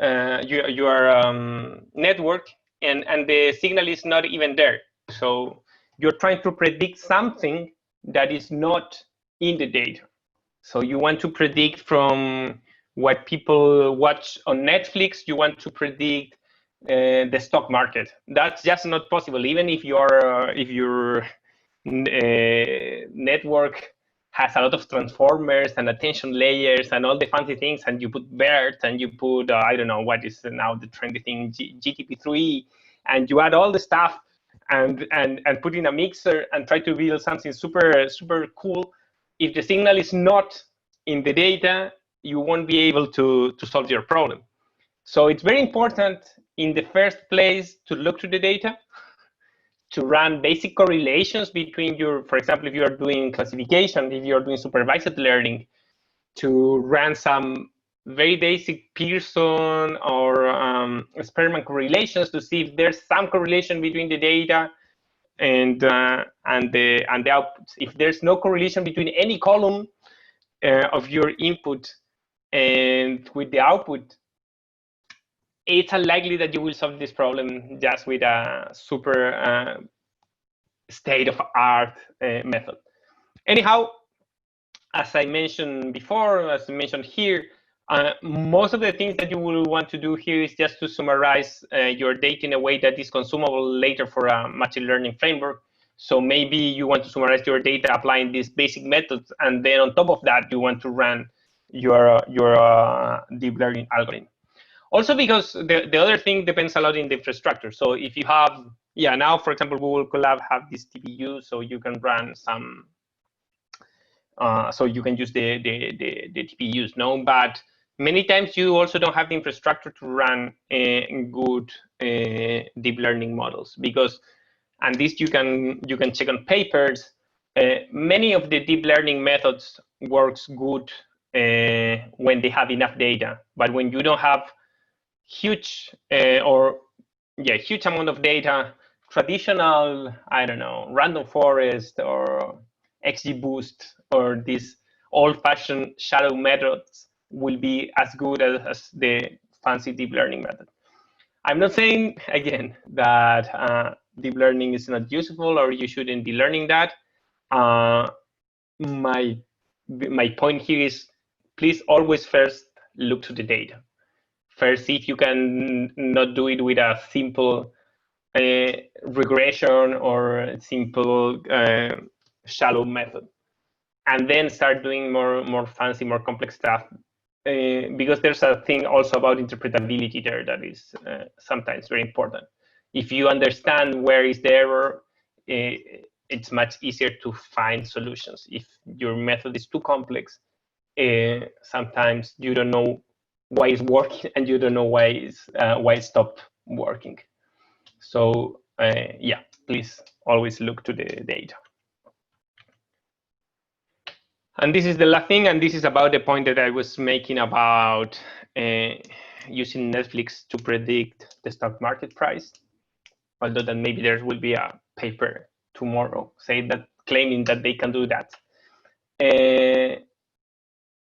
your network, and the signal is not even there. So you're trying to predict something that is not in the data. So you want to predict from what people watch on Netflix, you want to predict the stock market. That's just not possible, even if your network has a lot of transformers and attention layers and all the fancy things, and you put BERT and you put I don't know what is now the trendy thing, GTP3, and you add all the stuff and put in a mixer and try to build something super cool. if the signal is not in the data, you won't be able to solve your problem. So it's very important in the first place to look to the data, to run basic correlations between your, for example, if you are doing classification, if you're doing supervised learning, to run some very basic Pearson or Spearman correlations to see if there's some correlation between the data and the outputs. If there's no correlation between any column of your input and with the output, it's unlikely that you will solve this problem just with a super state-of-art method. Anyhow, as I mentioned before, as I mentioned here, most of the things that you will want to do here is just to summarize your data in a way that is consumable later for a machine learning framework. So maybe you want to summarize your data applying these basic methods, and then on top of that, you want to run your deep learning algorithm. Also, because the other thing depends a lot in the infrastructure. So if you have, now, for example, Google Colab have this TPU, so you can run some, so you can use the TPUs, no? But many times you also don't have the infrastructure to run good deep learning models, because, and this you can check on papers, many of the deep learning methods works good when they have enough data. But when you don't have huge amount of data, traditional, I don't know, random forest or XGBoost or these old-fashioned shadow methods will be as good as the fancy deep learning method. I'm not saying, again, that deep learning is not useful or you shouldn't be learning that. My point here is, please always first look to the data. First, see if you can not do it with a simple regression or simple shallow method, and then start doing more fancy, more complex stuff. Because there's a thing also about interpretability there that is sometimes very important. If you understand where is the error, it's much easier to find solutions. If your method is too complex, sometimes you don't know why it's working and you don't know why it stopped working. So please always look to the data. And this is the last thing, and this is about the point that I was making about using Netflix to predict the stock market price. Although that maybe there will be a paper tomorrow claiming that they can do that.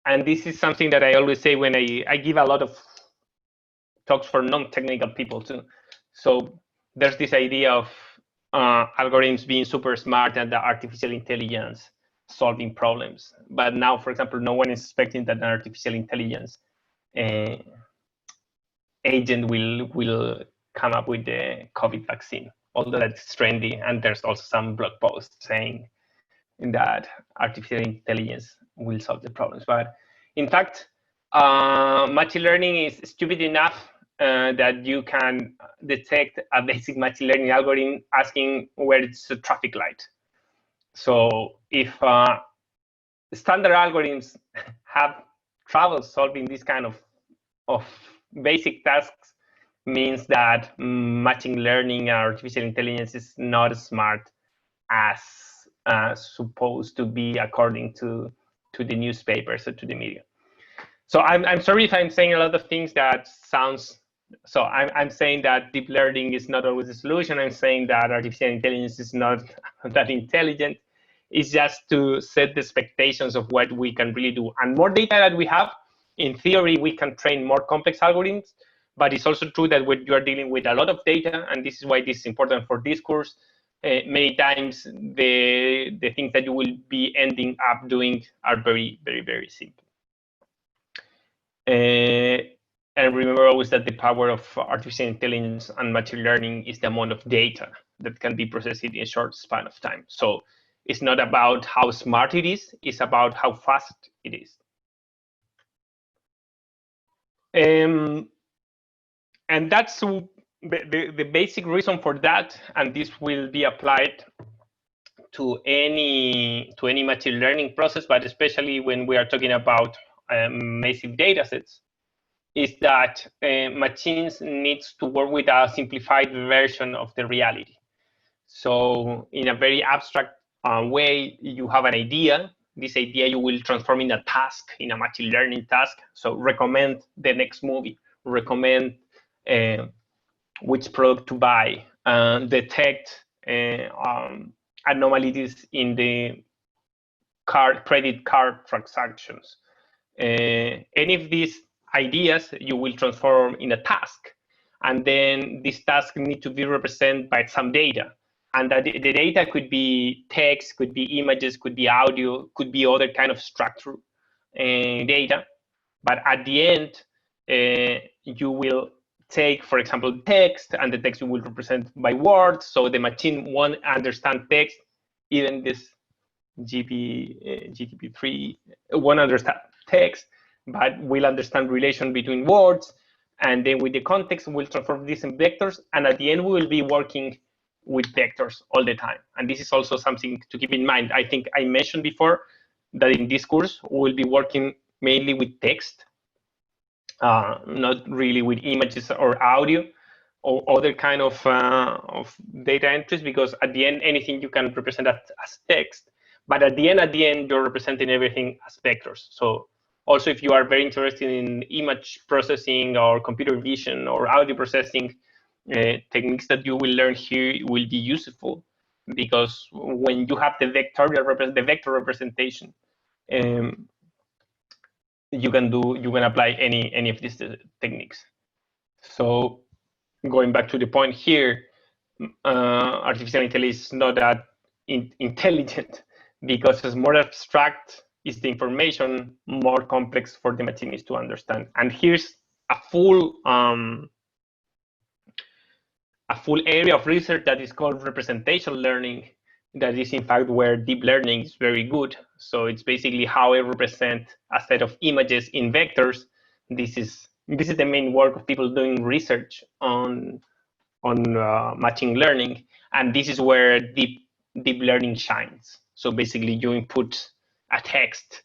And this is something that I always say when I give a lot of talks for non-technical people too. So there's this idea of algorithms being super smart and the artificial intelligence solving problems. But now, for example, no one is expecting that an artificial intelligence agent will come up with the COVID vaccine, although that's trendy. And there's also some blog posts saying that artificial intelligence will solve the problems. But in fact, machine learning is stupid enough that you can detect a basic machine learning algorithm asking where it's a traffic light. So if standard algorithms have trouble solving this kind of basic tasks, means that machine learning and artificial intelligence is not as smart as supposed to be according to the newspapers or to the media. So I'm sorry if I'm saying a lot of things that sounds. So I'm saying that deep learning is not always the solution. I'm saying that artificial intelligence is not that intelligent. It's just to set the expectations of what we can really do. And more data that we have, in theory, we can train more complex algorithms. But it's also true that when you are dealing with a lot of data, and this is why this is important for this course, many times the things that you will be ending up doing are very, very, very simple. And remember always that the power of artificial intelligence and machine learning is the amount of data that can be processed in a short span of time. So it's not about how smart it is, it's about how fast it is. And that's the basic reason for that, and this will be applied to any machine learning process, but especially when we are talking about massive data sets, is that machines needs to work with a simplified version of the reality. So in a very abstract way, you have an idea. This idea you will transform in a task, in a machine learning task. So recommend the next movie, recommend which product to buy, detect anomalies in the credit card transactions. Any of these ideas you will transform in a task, and then this task need to be represented by some data. And that the data could be text, could be images, could be audio, could be other kind of structure data. But at the end, you will take, for example, text, and the text you will represent by words. So the machine won't understand text, even this GPT-3 won't understand text, but will understand relation between words. And then with the context, we'll transform this in vectors. And at the end, we will be working with vectors all the time. And this is also something to keep in mind. I think I mentioned before that in this course, we'll be working mainly with text, not really with images or audio or other kind of data entries, because at the end, anything you can represent as text. But at the end, you're representing everything as vectors. So also, if you are very interested in image processing or computer vision or audio processing, techniques that you will learn here will be useful, because when you have the vector representation, you can apply any of these techniques. So going back to the point here, artificial intelligence is not that intelligent, because as more abstract is the information, more complex for the machines to understand. And here's a full area of research that is called representation learning. That is in fact where deep learning is very good. So it's basically how I represent a set of images in vectors. This is the main work of people doing research on machine learning, and this is where deep learning shines. So basically, you input a text,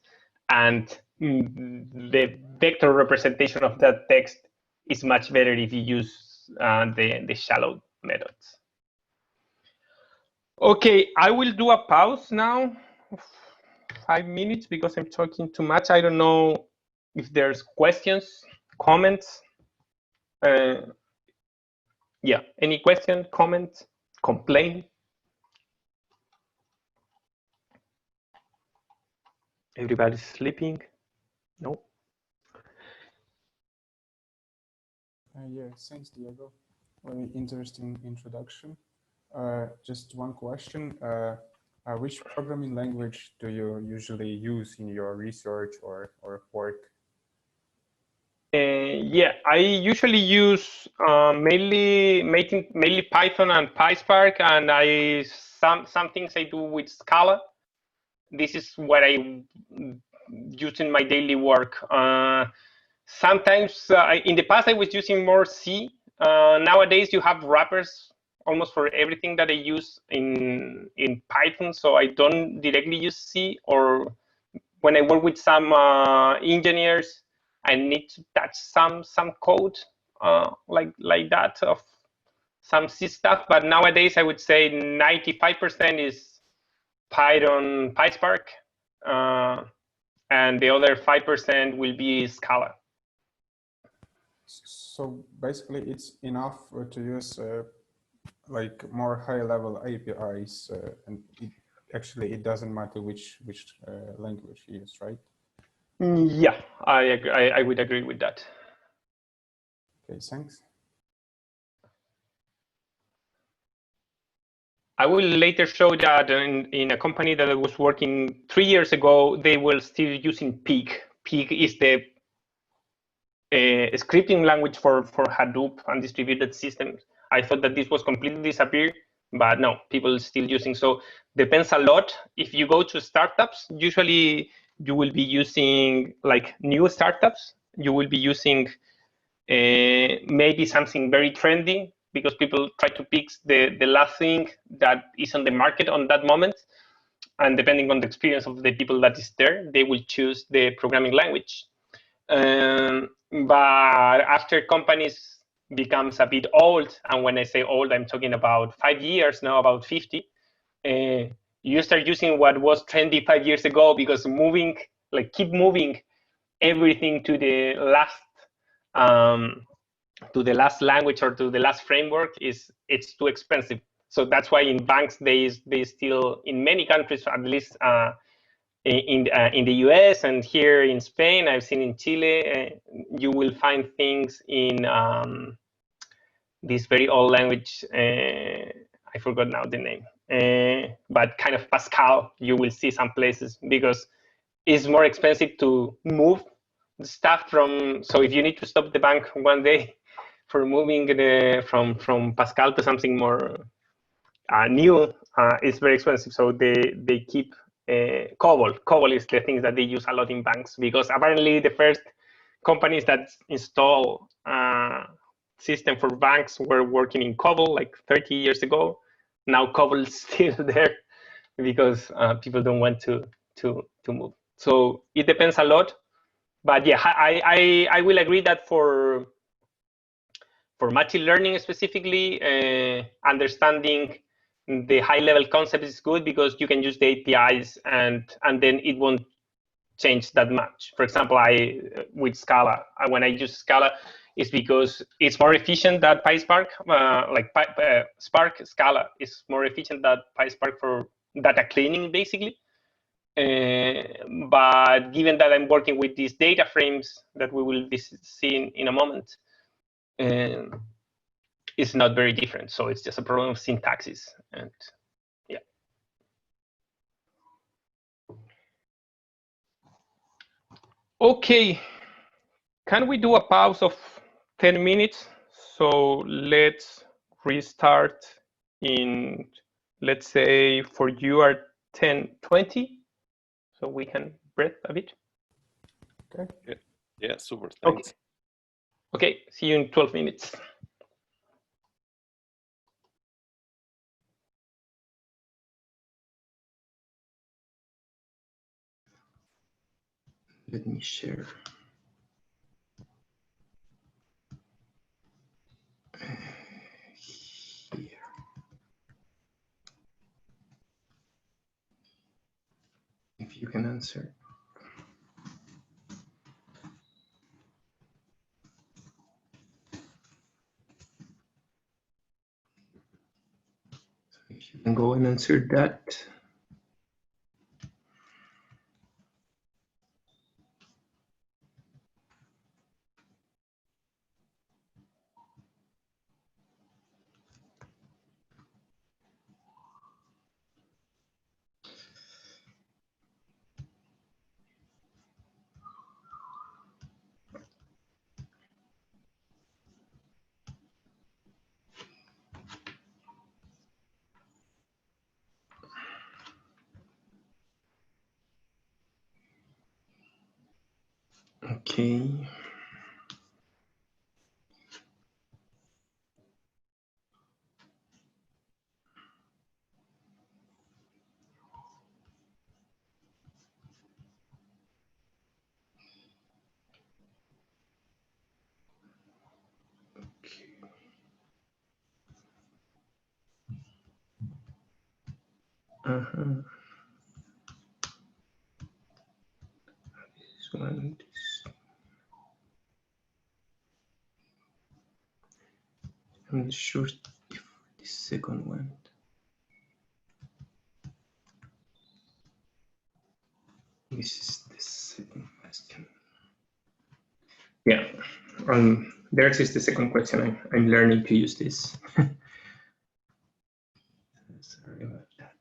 and the vector representation of that text is much better if you use the shallow methods. Okay, I will do a pause now, 5 minutes, because I'm talking too much. I don't know if there's questions, comments. Yeah, any question, comment, complaint? Everybody's sleeping? No? Yeah, thanks, Diego. Very interesting introduction. Just one question. Which programming language do you usually use in your research or work? Yeah, I usually use mainly Python and PySpark, and some things I do with Scala. This is what I use in my daily work. Sometimes in the past I was using more C. Nowadays you have wrappers almost for everything that I use in Python, so I don't directly use C. Or when I work with some engineers, I need to touch some code like that of some C stuff. But nowadays I would say 95% is Python, PySpark, and the other 5% will be Scala. So basically, it's enough to use like more high-level APIs, and it doesn't matter which language you use, right? Yeah, I would agree with that. Okay, thanks. I will later show that in a company that I was working 3 years ago, they were still using Pig. Pig is the scripting language for Hadoop and distributed systems. I thought that this was completely disappeared, but no, people still using. So depends a lot. If you go to startups, usually you will be using, like new startups, you will be using maybe something very trendy, because people try to pick the last thing that is on the market on that moment. and depending on the experience of the people that is there, they will choose the programming language. But after companies becomes a bit old, and when I say old, I'm talking about 5 years, now about 50, you start using what was trendy 5 years ago, because keep moving everything to the last language or to the last framework it's too expensive. So that's why in banks they still, in many countries, at least in the US and here in Spain, I've seen in Chile, you will find things in this very old language. I forgot now the name, but kind of Pascal. You will see some places because it's more expensive to move the stuff from. So if you need to stop the bank one day for moving from Pascal to something more new, it's very expensive. So they keep COBOL. COBOL is the things that they use a lot in banks, because apparently the first companies that install system for banks were working in COBOL like 30 years ago. Now COBOL is still there because people don't want to move. So it depends a lot. But yeah, I will agree that for machine learning specifically, understanding the high-level concept is good, because you can use the APIs and then it won't change that much. For example, with Scala, when I use Scala, it's because it's more efficient than PySpark. Spark Scala is more efficient than PySpark for data cleaning, basically. But given that I'm working with these data frames that we will be seeing in a moment, it's not very different. So it's just a problem of syntaxes. And yeah. Okay. Can we do a pause of 10 minutes? So let's restart in, let's say for you are 10:20. So we can breathe a bit. Okay. Yeah, super. Thanks. Okay, see you in 12 minutes. Let me share. Here. If you can answer. So if you can go and answer that. Okay. This one. I'm not sure if the second one. This is the second question. Yeah, theirs is the second question. I'm learning to use this. Sorry about that.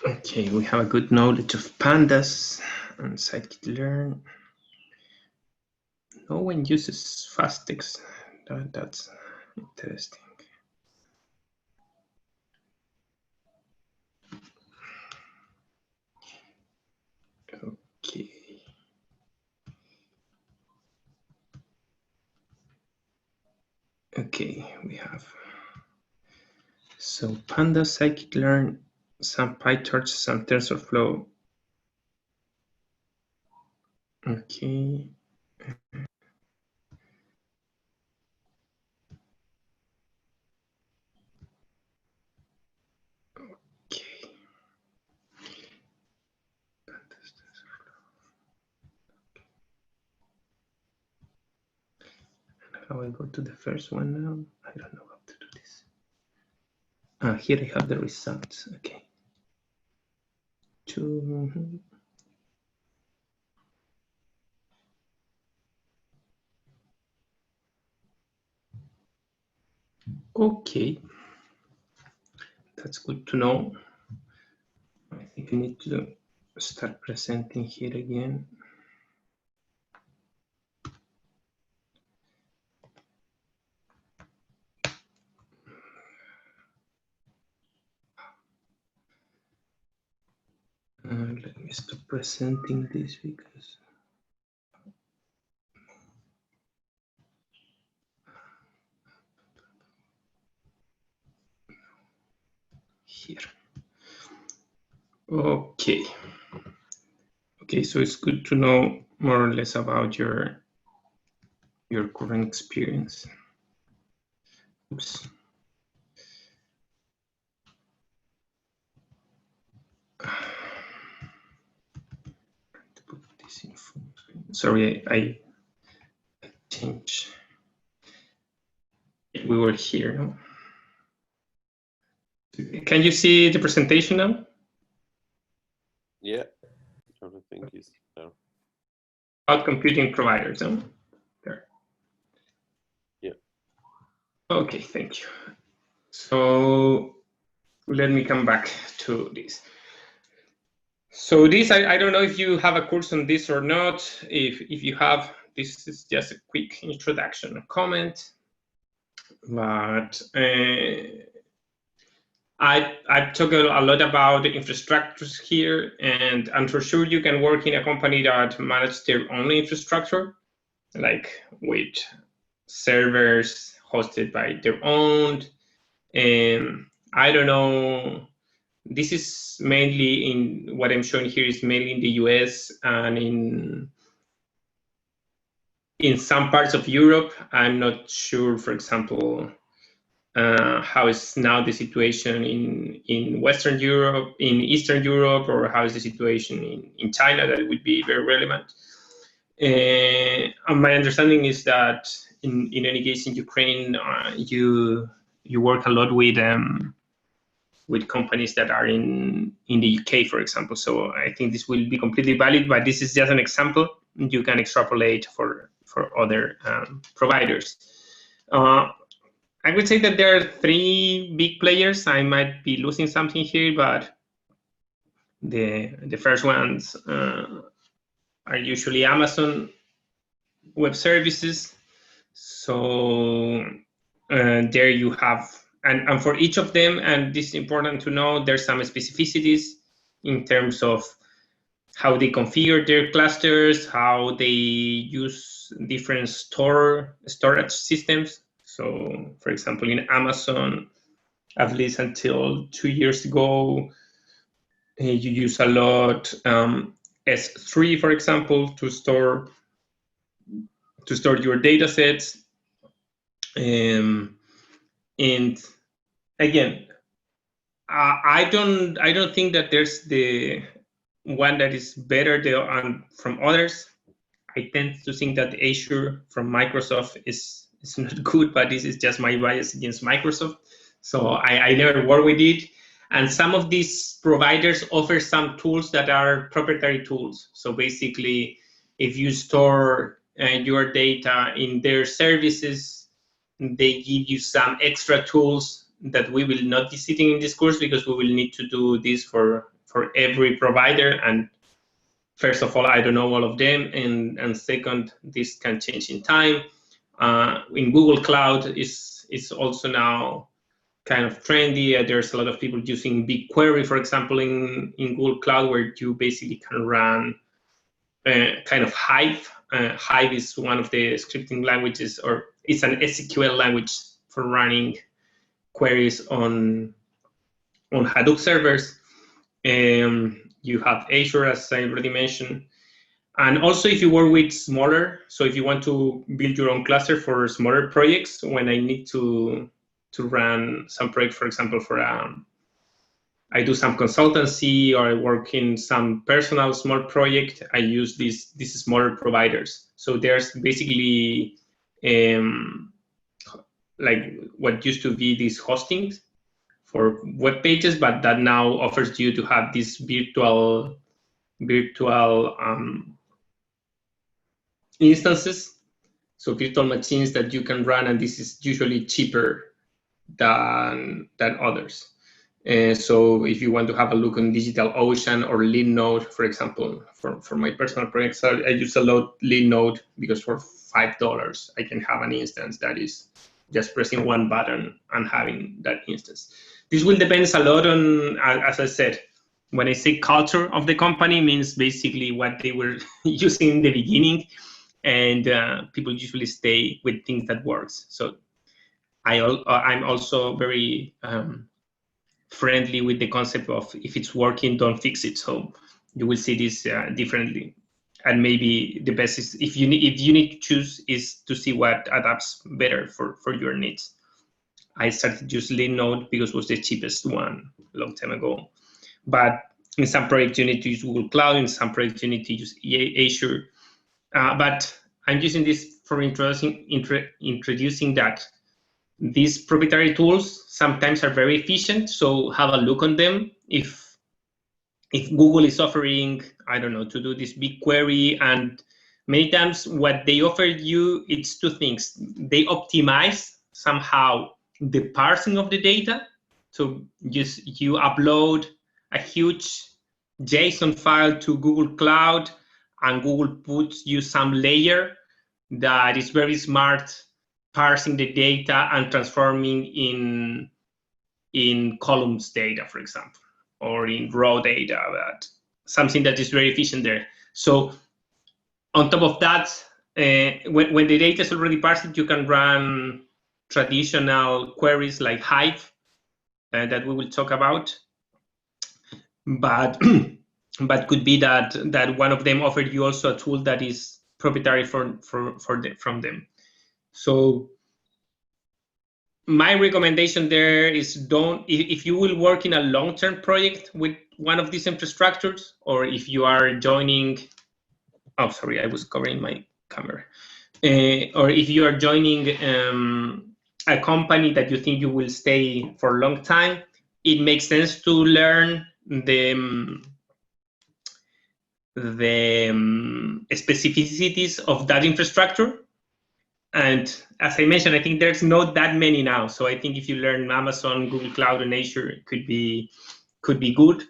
Okay, we have a good knowledge of pandas and scikit-learn. No one uses fasttext. That's interesting. Okay. Okay, we have. So pandas, scikit-learn, some PyTorch, some TensorFlow. Okay. Okay. How I go to the first one now? I don't know how to do this. Here I have the results. Okay. Okay. That's good to know. I think I need to start presenting here again. Let me stop presenting this because here. Okay. Okay, so it's good to know more or less about your current experience. Oops. To put this in full screen. Sorry, I changed. We were here. No? Can you see the presentation now? Yeah, everything is there. Cloud computing providers. Huh? There. Yeah. Okay, thank you. So let me come back to this. So this, I don't know if you have a course on this or not. If you have, this is just a quick introduction comment. But I've talked a lot about the infrastructures here, and I'm for sure you can work in a company that manages their own infrastructure, like with servers hosted by their own. I don't know. This is mainly in what I'm showing here is mainly in the US and in some parts of Europe. I'm not sure, for example, how is now the situation in Western Europe, in Eastern Europe, or how is the situation in China? That would be very relevant. And my understanding is that in any case in Ukraine, you work a lot with companies that are in the UK, for example. So I think this will be completely valid, but this is just an example. You can extrapolate for other providers. I would say that there are three big players. I might be losing something here, but the first ones are usually Amazon Web Services. So there you have, and for each of them, and this is important to know, there's some specificities in terms of how they configure their clusters, how they use different storage systems. So, for example, in Amazon, at least until 2 years ago, you use a lot S3, for example, to store your data sets. And again, I don't think that there's the one that is better from others. I tend to think that Azure from Microsoft is not good, but this is just my bias against Microsoft. So I never work with it. And some of these providers offer some tools that are proprietary tools. So basically, if you store your data in their services, they give you some extra tools that we will not be sitting in this course because we will need to do this for every provider. And first of all, I don't know all of them, and second, this can change in time. In Google Cloud is also now kind of trendy. There's a lot of people using BigQuery, for example, in Google Cloud, where you basically can run kind of Hive Hive is one of the scripting languages, or it's an SQL language for running queries on Hadoop servers. You have Azure, as I already mentioned. And also, if you work with smaller, so if you want to build your own cluster for smaller projects, when I need to run some project, for example, for I do some consultancy or I work in some personal small project, I use these smaller providers. So there's basically like what used to be these hostings for web pages, but that now offers you to have these virtual instances, so virtual machines that you can run, and this is usually cheaper than others. So if you want to have a look on DigitalOcean or Linode, for example, for my personal projects, I use a lot Linode because for $5 I can have an instance that is just pressing one button and having that instance. This will depend a lot on, as I said, when I say culture of the company, means basically what they were using in the beginning, and people usually stay with things that works. So I'm also very friendly with the concept of if it's working, don't fix it. So you will see this differently. And maybe the best is if you need to choose is to see what adapts better for your needs. I started to use Linode because it was the cheapest one a long time ago. But in some projects you need to use Google Cloud, in some projects you need to use Azure. But I'm using this for introducing that these proprietary tools sometimes are very efficient, so have a look on them. If Google is offering, I don't know, to do this big query, and many times what they offer you, it's two things. They optimize somehow the parsing of the data. So you upload a huge JSON file to Google Cloud, and Google puts you some layer that is very smart, parsing the data and transforming in columns data, for example, or in raw data, but something that is very efficient there. So on top of that, when the data is already parsed, you can run traditional queries like Hive that we will talk about. But could be that one of them offered you also a tool that is proprietary from them. So my recommendation there is if you will work in a long-term project with one of these infrastructures, or if you are joining, oh, sorry, I was covering my camera. Or if you are joining a company that you think you will stay for a long time, it makes sense to learn the specificities of that infrastructure. And as I mentioned, I think there's not that many now. So I think if you learn Amazon, Google Cloud, and Azure, it could be good.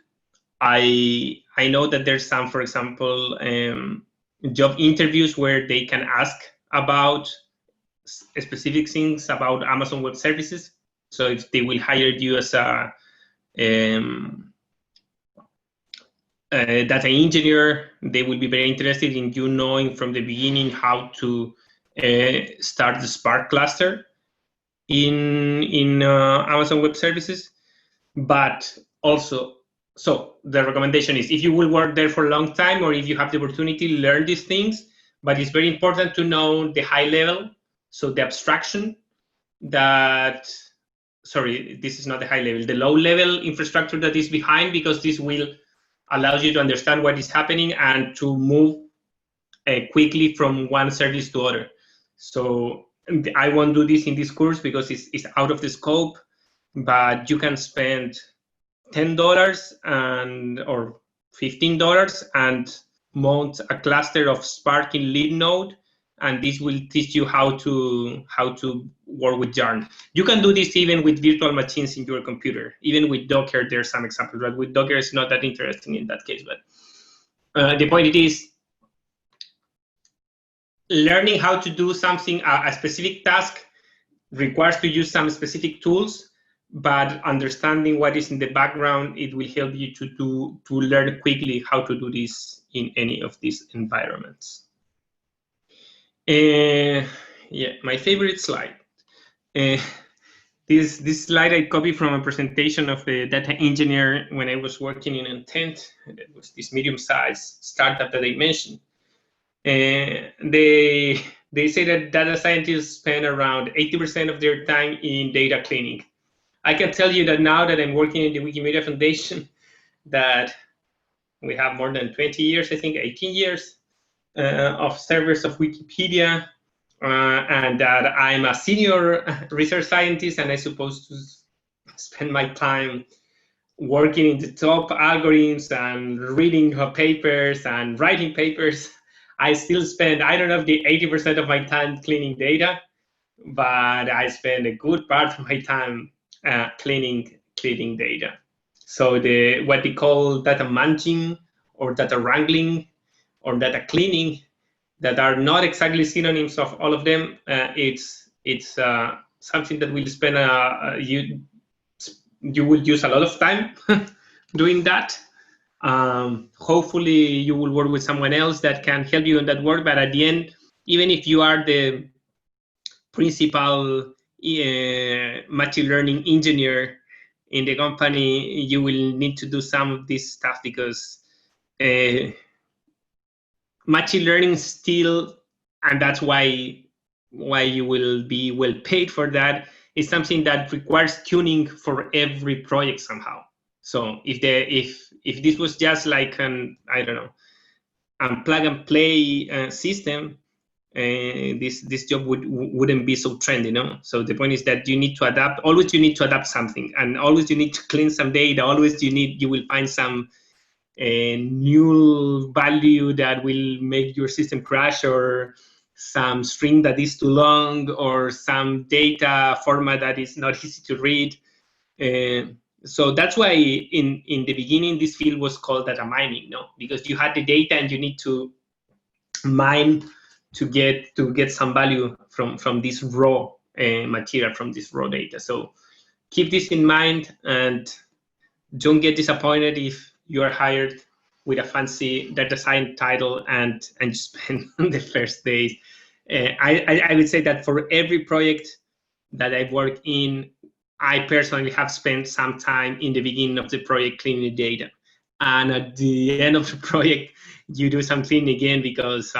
I know that there's some, for example, job interviews where they can ask about specific things about Amazon Web Services. So if they will hire you as a data engineer, they will be very interested in you knowing from the beginning how to start the Spark cluster in Amazon Web Services. But also, so the recommendation is if you will work there for a long time, or if you have the opportunity, learn these things. But it's very important to know the high level, so the abstraction that, sorry, this is not the high level, the low level infrastructure that is behind, because this will allow you to understand what is happening and to move quickly from one service to other. So I won't do this in this course because it's out of the scope, but you can spend $10 or $15 and mount a cluster of Spark in Linode, and this will teach you how to work with Yarn. You can do this even with virtual machines in your computer. Even with Docker, there's some examples, but with Docker, it's not that interesting in that case. But the point is, learning how to do something, a specific task, requires to use some specific tools, but understanding what is in the background, it will help you to learn quickly how to do this in any of these environments. Yeah, my favorite slide. This slide I copied from a presentation of a data engineer when I was working in Intent. It was this medium-sized startup that I mentioned. They say that data scientists spend around 80% of their time in data cleaning. I can tell you that now that I'm working in the Wikimedia Foundation, that we have more than 20 years, I think 18 years of service of Wikipedia, and that I'm a senior research scientist, and I'm supposed to spend my time working in the top algorithms and reading papers and writing papers. I still spend, I don't know, the 80% of my time cleaning data, but I spend a good part of my time cleaning data. So what they call data munging or data wrangling or data cleaning, that are not exactly synonyms of all of them. It's something that will spend you will use a lot of time doing that. Hopefully you will work with someone else that can help you in that work, but at the end, even if you are the principal machine learning engineer in the company, you will need to do some of this stuff because machine learning still, and that's why you will be well paid for that, is something that requires tuning for every project somehow. So if this was just like an, I don't know, a plug and play system, this job wouldn't be so trendy, no? So the point is that you need to adapt. Always you need to adapt something, and always you need to clean some data. Always you will find some new value that will make your system crash, or some string that is too long, or some data format that is not easy to read. So that's why in the beginning this field was called data mining, no? Because you had the data and you need to mine to get some value from this raw material, from this raw data. So keep this in mind and don't get disappointed if you are hired with a fancy data science title and you spend the first days. I would say that for every project that I've worked in, I personally have spent some time in the beginning of the project cleaning the data. And at the end of the project, you do some cleaning again because,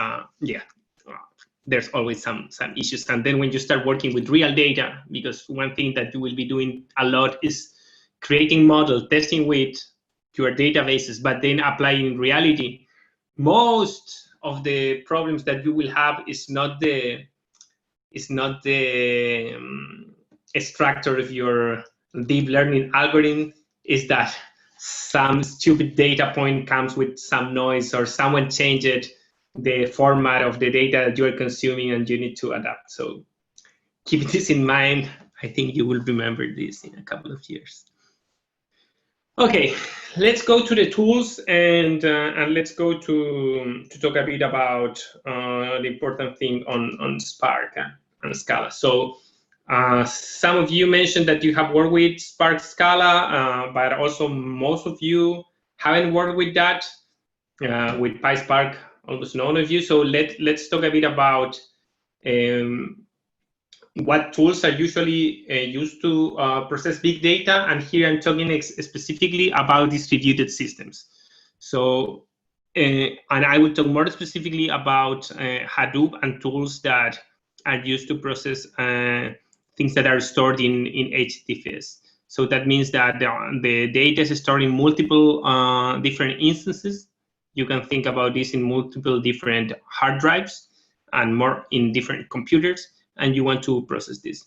there's always some issues. And then when you start working with real data, because one thing that you will be doing a lot is creating model, testing with your databases, but then applying in reality, most of the problems that you will have is not the structure of your deep learning algorithm, is that some stupid data point comes with some noise, or someone changed the format of the data that you're consuming and you need to adapt. So keep this in mind. I think you will remember this in a couple of years. Okay, let's go to the tools and let's go to talk a bit about the important thing on Spark and Scala. So some of you mentioned that you have worked with Spark Scala, but also most of you haven't worked with that. With PySpark, almost none of you. So let's talk a bit about what tools are usually used to process big data. And here I'm talking specifically about distributed systems. So, and I will talk more specifically about Hadoop and tools that are used to process things that are stored in HDFS. So that means that the data is stored in multiple different instances. You can think about this in multiple different hard drives and more in different computers, and you want to process this.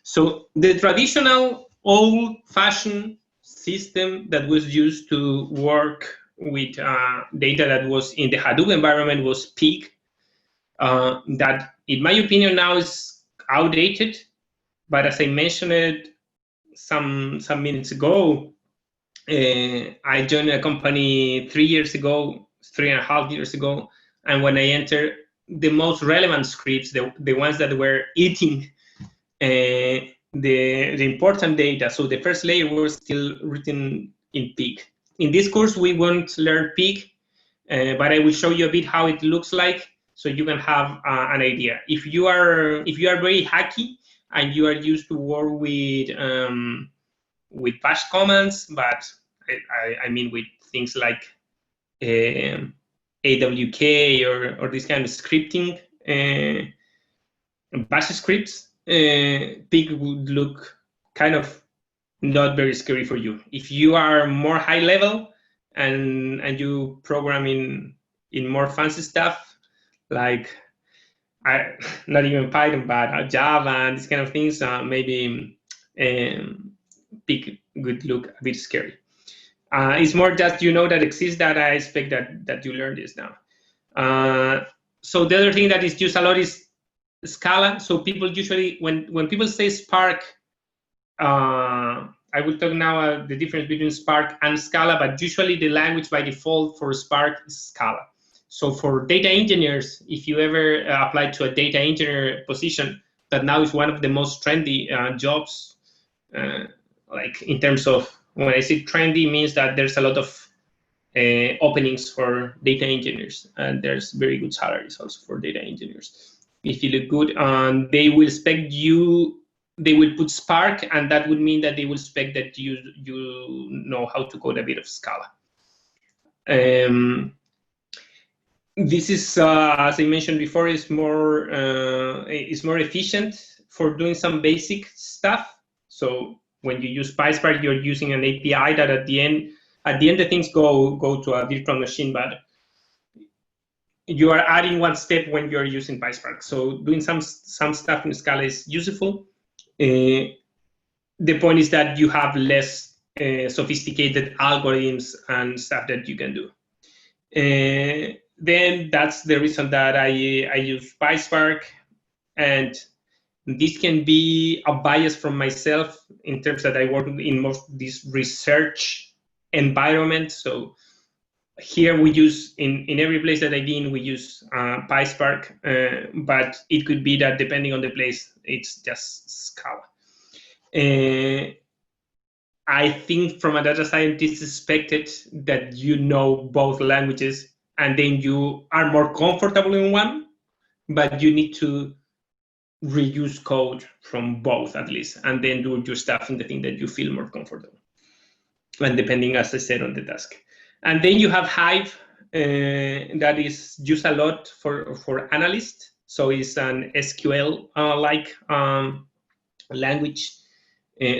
So the traditional old-fashioned system that was used to work with data that was in the Hadoop environment was Pig. That, in my opinion, now is outdated. But as I mentioned it some minutes ago, I joined a company 3.5 years ago, and when I entered, the most relevant scripts, the ones that were eating the important data, so the first layer was still written in Pig. In this course, we won't learn Pig, but I will show you a bit how it looks like. so you can have an idea. If you are very hacky and you are used to work with bash commands, but I mean with things like AWK or this kind of scripting, bash scripts, Pig would look kind of not very scary for you. If you are more high level and you program in more fancy stuff, like not even Python, but Java and these kind of things, maybe Pig would look a bit scary. It's more just that exists that I expect that you learn this now. So the other thing that is used a lot is Scala. So people usually, when people say Spark, I will talk now the difference between Spark and Scala, but usually the language by default for Spark is Scala. So for data engineers, if you ever apply to a data engineer position, that now is one of the most trendy jobs, like in terms of, when I say trendy, means that there's a lot of openings for data engineers, and there's very good salaries also for data engineers. If you look good, they will expect you. They will put Spark, and that would mean that they will expect that you know how to code a bit of Scala. This is, as I mentioned before, is more efficient for doing some basic stuff. So when you use PySpark, you're using an API that at the end the things go to a virtual machine, but you are adding one step when you're using PySpark. So doing some stuff in Scala is useful. The point is that you have less sophisticated algorithms and stuff that you can do. Then that's the reason that I use PySpark, and this can be a bias from myself in terms that I work in most of these research environment. So here we use, in every place that I've been, we use PySpark, but it could be that depending on the place, it's just Scala. I think from a data scientist expected that you know both languages, and then you are more comfortable in one, but you need to reuse code from both at least, and then do your stuff in the thing that you feel more comfortable, and depending, as I said, on the task. And then you have Hive, that is used a lot for analysts. So it's an SQL like language.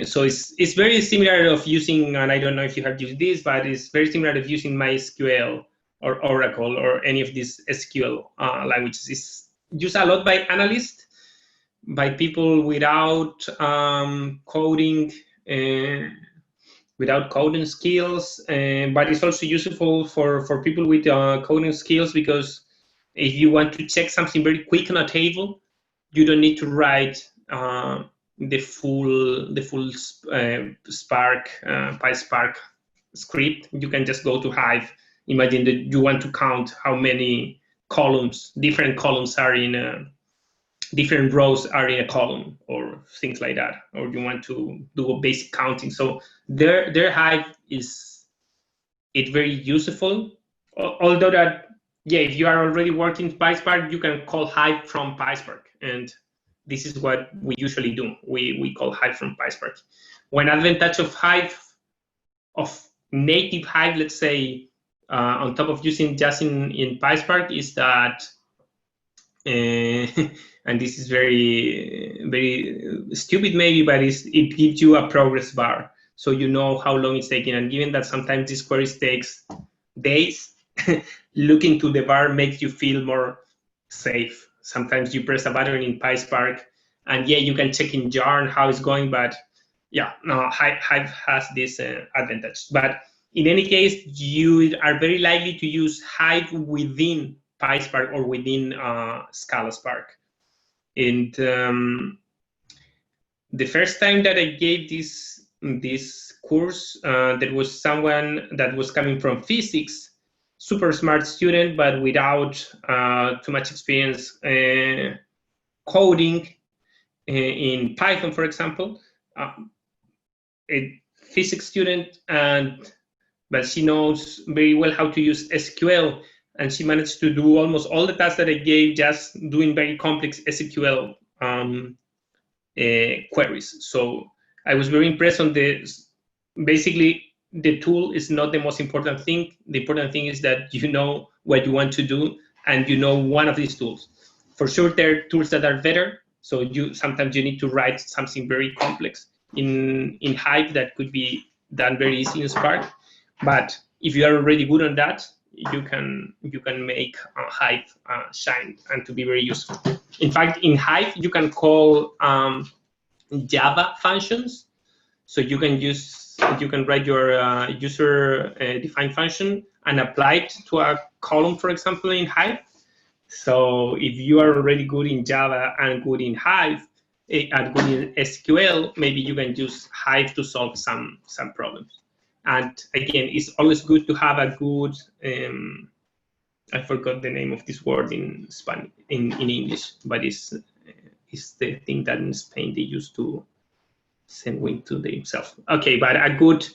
So it's very similar of using, and I don't know if you have used this, but it's very similar of using MySQL or Oracle or any of these SQL languages. It's used a lot by analysts, by people without coding skills, but it's also useful for people with coding skills, because if you want to check something very quick on a table, you don't need to write the full Spark, PySpark script. You can just go to Hive. Imagine that you want to count how many different columns are in different rows are in a column, or things like that, or you want to do a basic counting. So their Hive it's very useful. Although that, yeah, if you are already working PySpark, you can call Hive from PySpark, and this is what we usually do. We call Hive from PySpark. One advantage of Hive, of native Hive, let's say, on top of using just in PySpark, is that, and this is very, very stupid maybe, but it gives you a progress bar, so you know how long it's taking. And given that sometimes this query takes days, looking to the bar makes you feel more safe. Sometimes you press a button in PySpark, and yeah, you can check in Yarn how it's going, but yeah, no, Hive has this advantage. But in any case, you are very likely to use Hive within PySpark or within Scala Spark. And the first time that I gave this course, there was someone that was coming from physics, super smart student, but without too much experience coding in Python, for example. A physics student, but she knows very well how to use SQL. and she managed to do almost all the tasks that I gave, just doing very complex SQL queries. So I was very impressed on this. Basically, the tool is not the most important thing. The important thing is that you know what you want to do, and you know one of these tools. For sure, there are tools that are better. So sometimes you need to write something very complex in Hive that could be done very easy in Spark. But if you are already good on that, you can make Hive shine and to be very useful. In fact, in Hive you can call Java functions. So you can write your user-defined function and apply it to a column, for example, in Hive. So if you are already good in Java and good in Hive and good in SQL, maybe you can use Hive to solve some problems. And again, it's always good to have a good, I forgot the name of this word in Spanish, in English, but it's the thing that in Spain they used to send wind to themselves. Okay, but a good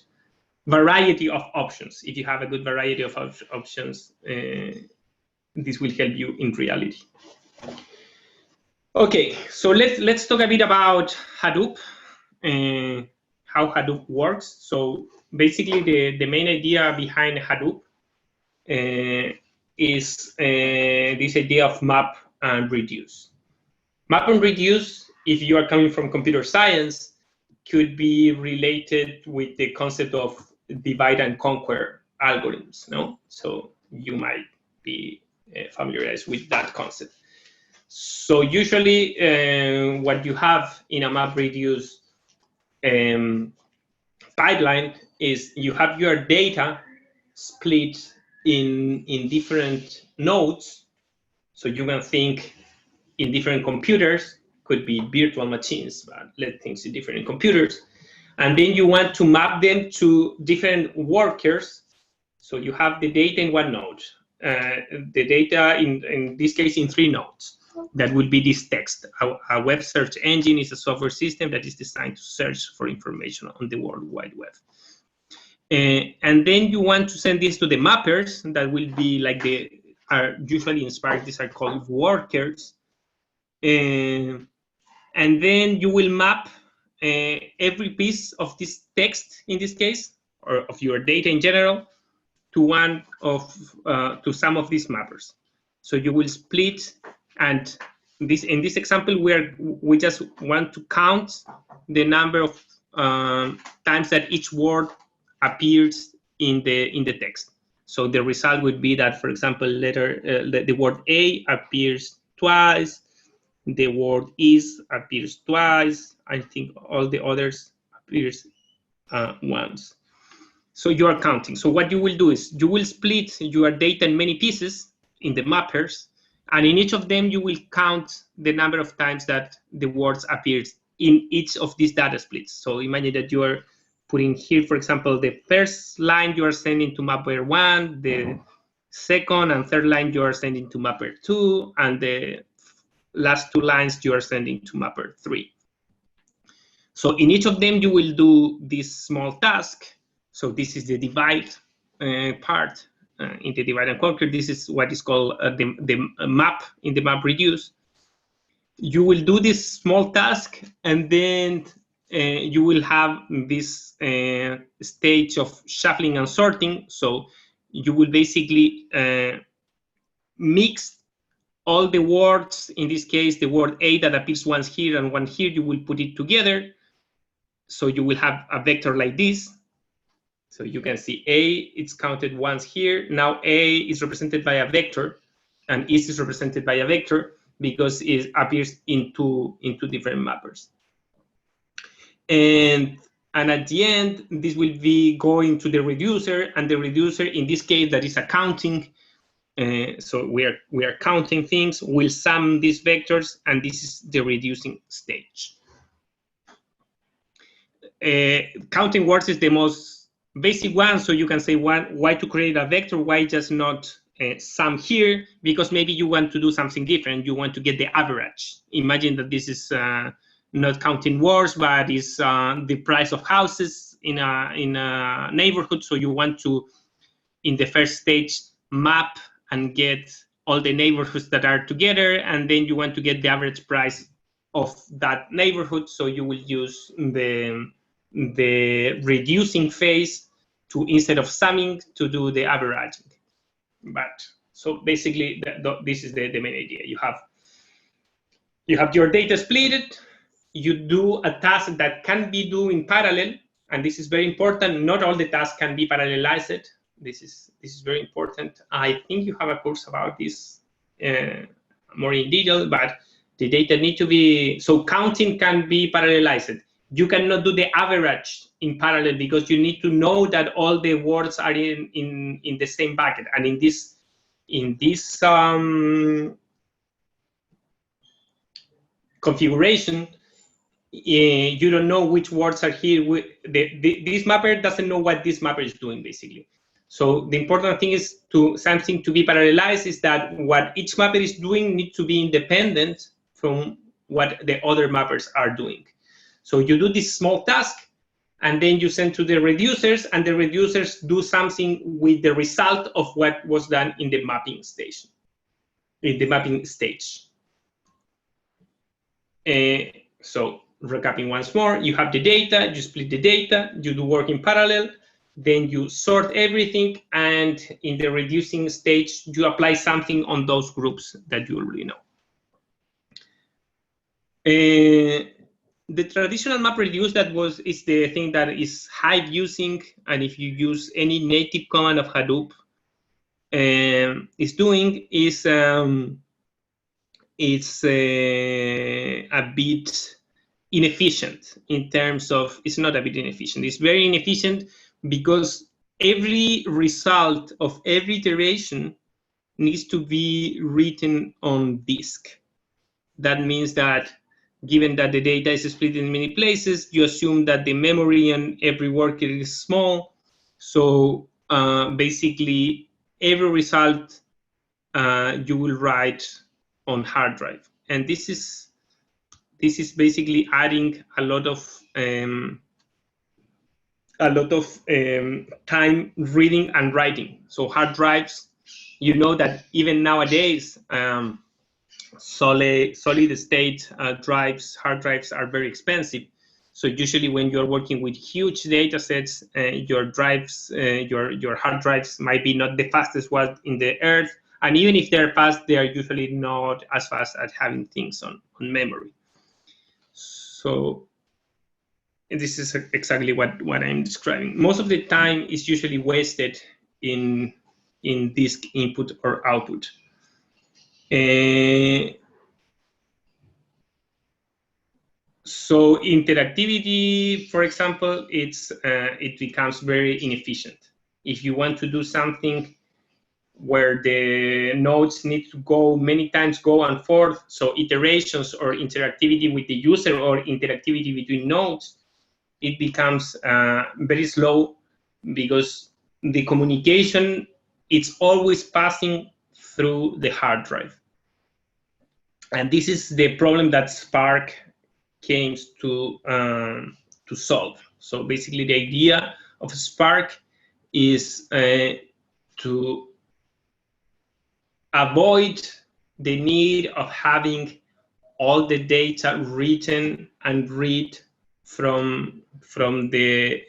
variety of options. If you have a good variety of options, this will help you in reality. Okay, so let's talk a bit about Hadoop and how Hadoop works. So basically, the main idea behind Hadoop is this idea of map and reduce. Map and reduce, if you are coming from computer science, could be related with the concept of divide and conquer algorithms, no? So you might be familiarized with that concept. So usually what you have in a map reduce pipeline is you have your data split in different nodes. So you can think in different computers, could be virtual machines, but let's think in different computers. And then you want to map them to different workers. So you have the data in one node, the data in this case in 3 nodes. That would be this text. A web search engine is a software system that is designed to search for information on the World Wide Web. And then you want to send this to the mappers that will be like usually in Spark, these are called workers. And then you will map every piece of this text, in this case, or of your data in general, to to some of these mappers. So you will split, and in this example, we just want to count the number of times that each word appears in the text. So the result would be that, for example, the word A appears twice, the word is appears twice. I think all the others appears once. So you are counting. So what you will do is you will split your data in many pieces in the mappers, and in each of them you will count the number of times that the words appears in each of these data splits. So imagine that you are putting here, for example, the first line you are sending to mapper 1, the second and third line you are sending to mapper 2, and the last 2 lines you are sending to mapper 3. So in each of them you will do this small task. So this is the divide part. In the divide and conquer, this is what is called the map in the map reduce. You will do this small task, and then you will have this stage of shuffling and sorting. So you will basically mix all the words. In this case, the word A that appears once here and one here, you will put it together. So you will have a vector like this. So you can see A, it's counted once here. Now A is represented by a vector, and is represented by a vector because it appears in two different mappers. And at the end, this will be going to the reducer, and the reducer, in this case, that is a counting. So we are counting things. We'll sum these vectors, and this is the reducing stage. Counting words is the most basic one, so you can say why to create a vector, why just not sum here, because maybe you want to do something different. You want to get the average. Imagine that this is not counting words, but is the price of houses in a neighborhood. So you want to, in the first stage, map and get all the neighborhoods that are together, and then you want to get the average price of that neighborhood, so you will use the reducing phase to, instead of summing, to do the averaging. But so basically, this is the main idea. You have your data split. You do a task that can be done in parallel, and this is very important. Not all the tasks can be parallelized. This is very important. I think you have a course about this more in detail, but the data need to be, so counting can be parallelized. You cannot do the average in parallel because you need to know that all the words are in the same bucket. And in this configuration, you don't know which words are here. This mapper doesn't know what this mapper is doing, basically. So the important thing is something to be parallelized is that what each mapper is doing needs to be independent from what the other mappers are doing. So you do this small task, and then you send to the reducers, and the reducers do something with the result of what was done in the mapping stage. So recapping once more, you have the data, you split the data, you do work in parallel, then you sort everything, and in the reducing stage, you apply something on those groups that you already know. The traditional MapReduce is the thing that is Hive using, and if you use any native command of Hadoop, is doing is it's a bit inefficient in terms of, it's not a bit inefficient, it's very inefficient because every result of every iteration needs to be written on disk. That means that given that the data is split in many places, you assume that the memory on every worker is small. So basically, every result you will write on hard drive, and this is basically adding a lot of time reading and writing. So hard drives, you know that even nowadays, solid state drives, hard drives are very expensive. So usually when you're working with huge data sets, your drives, your hard drives might be not the fastest one in the earth. And even if they're fast, they are usually not as fast at having things on memory. So this is exactly what I'm describing. Most of the time is usually wasted in disk input or output. So interactivity, for example, it becomes very inefficient. If you want to do something where the nodes need to go many times, go and forth, so iterations or interactivity with the user or interactivity between nodes, it becomes very slow because the communication, it's always passing through the hard drive. And this is the problem that Spark came to solve. So basically the idea of Spark is to avoid the need of having all the data written and read from the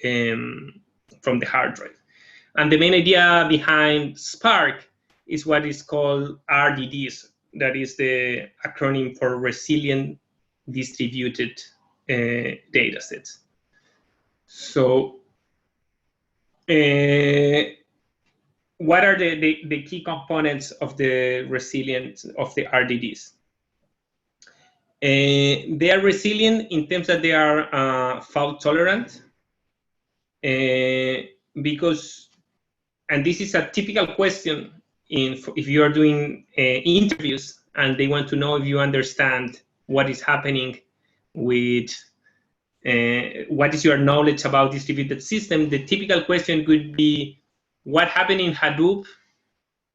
hard drive. And the main idea behind Spark is what is called RDDs. That is the acronym for Resilient Distributed Data Sets. So what are the key components of the resilience of the RDDs? They are resilient in terms that they are fault tolerant, because, and this is a typical question if you are doing interviews and they want to know if you understand what is happening with what is your knowledge about distributed system. The typical question could be, what happened in Hadoop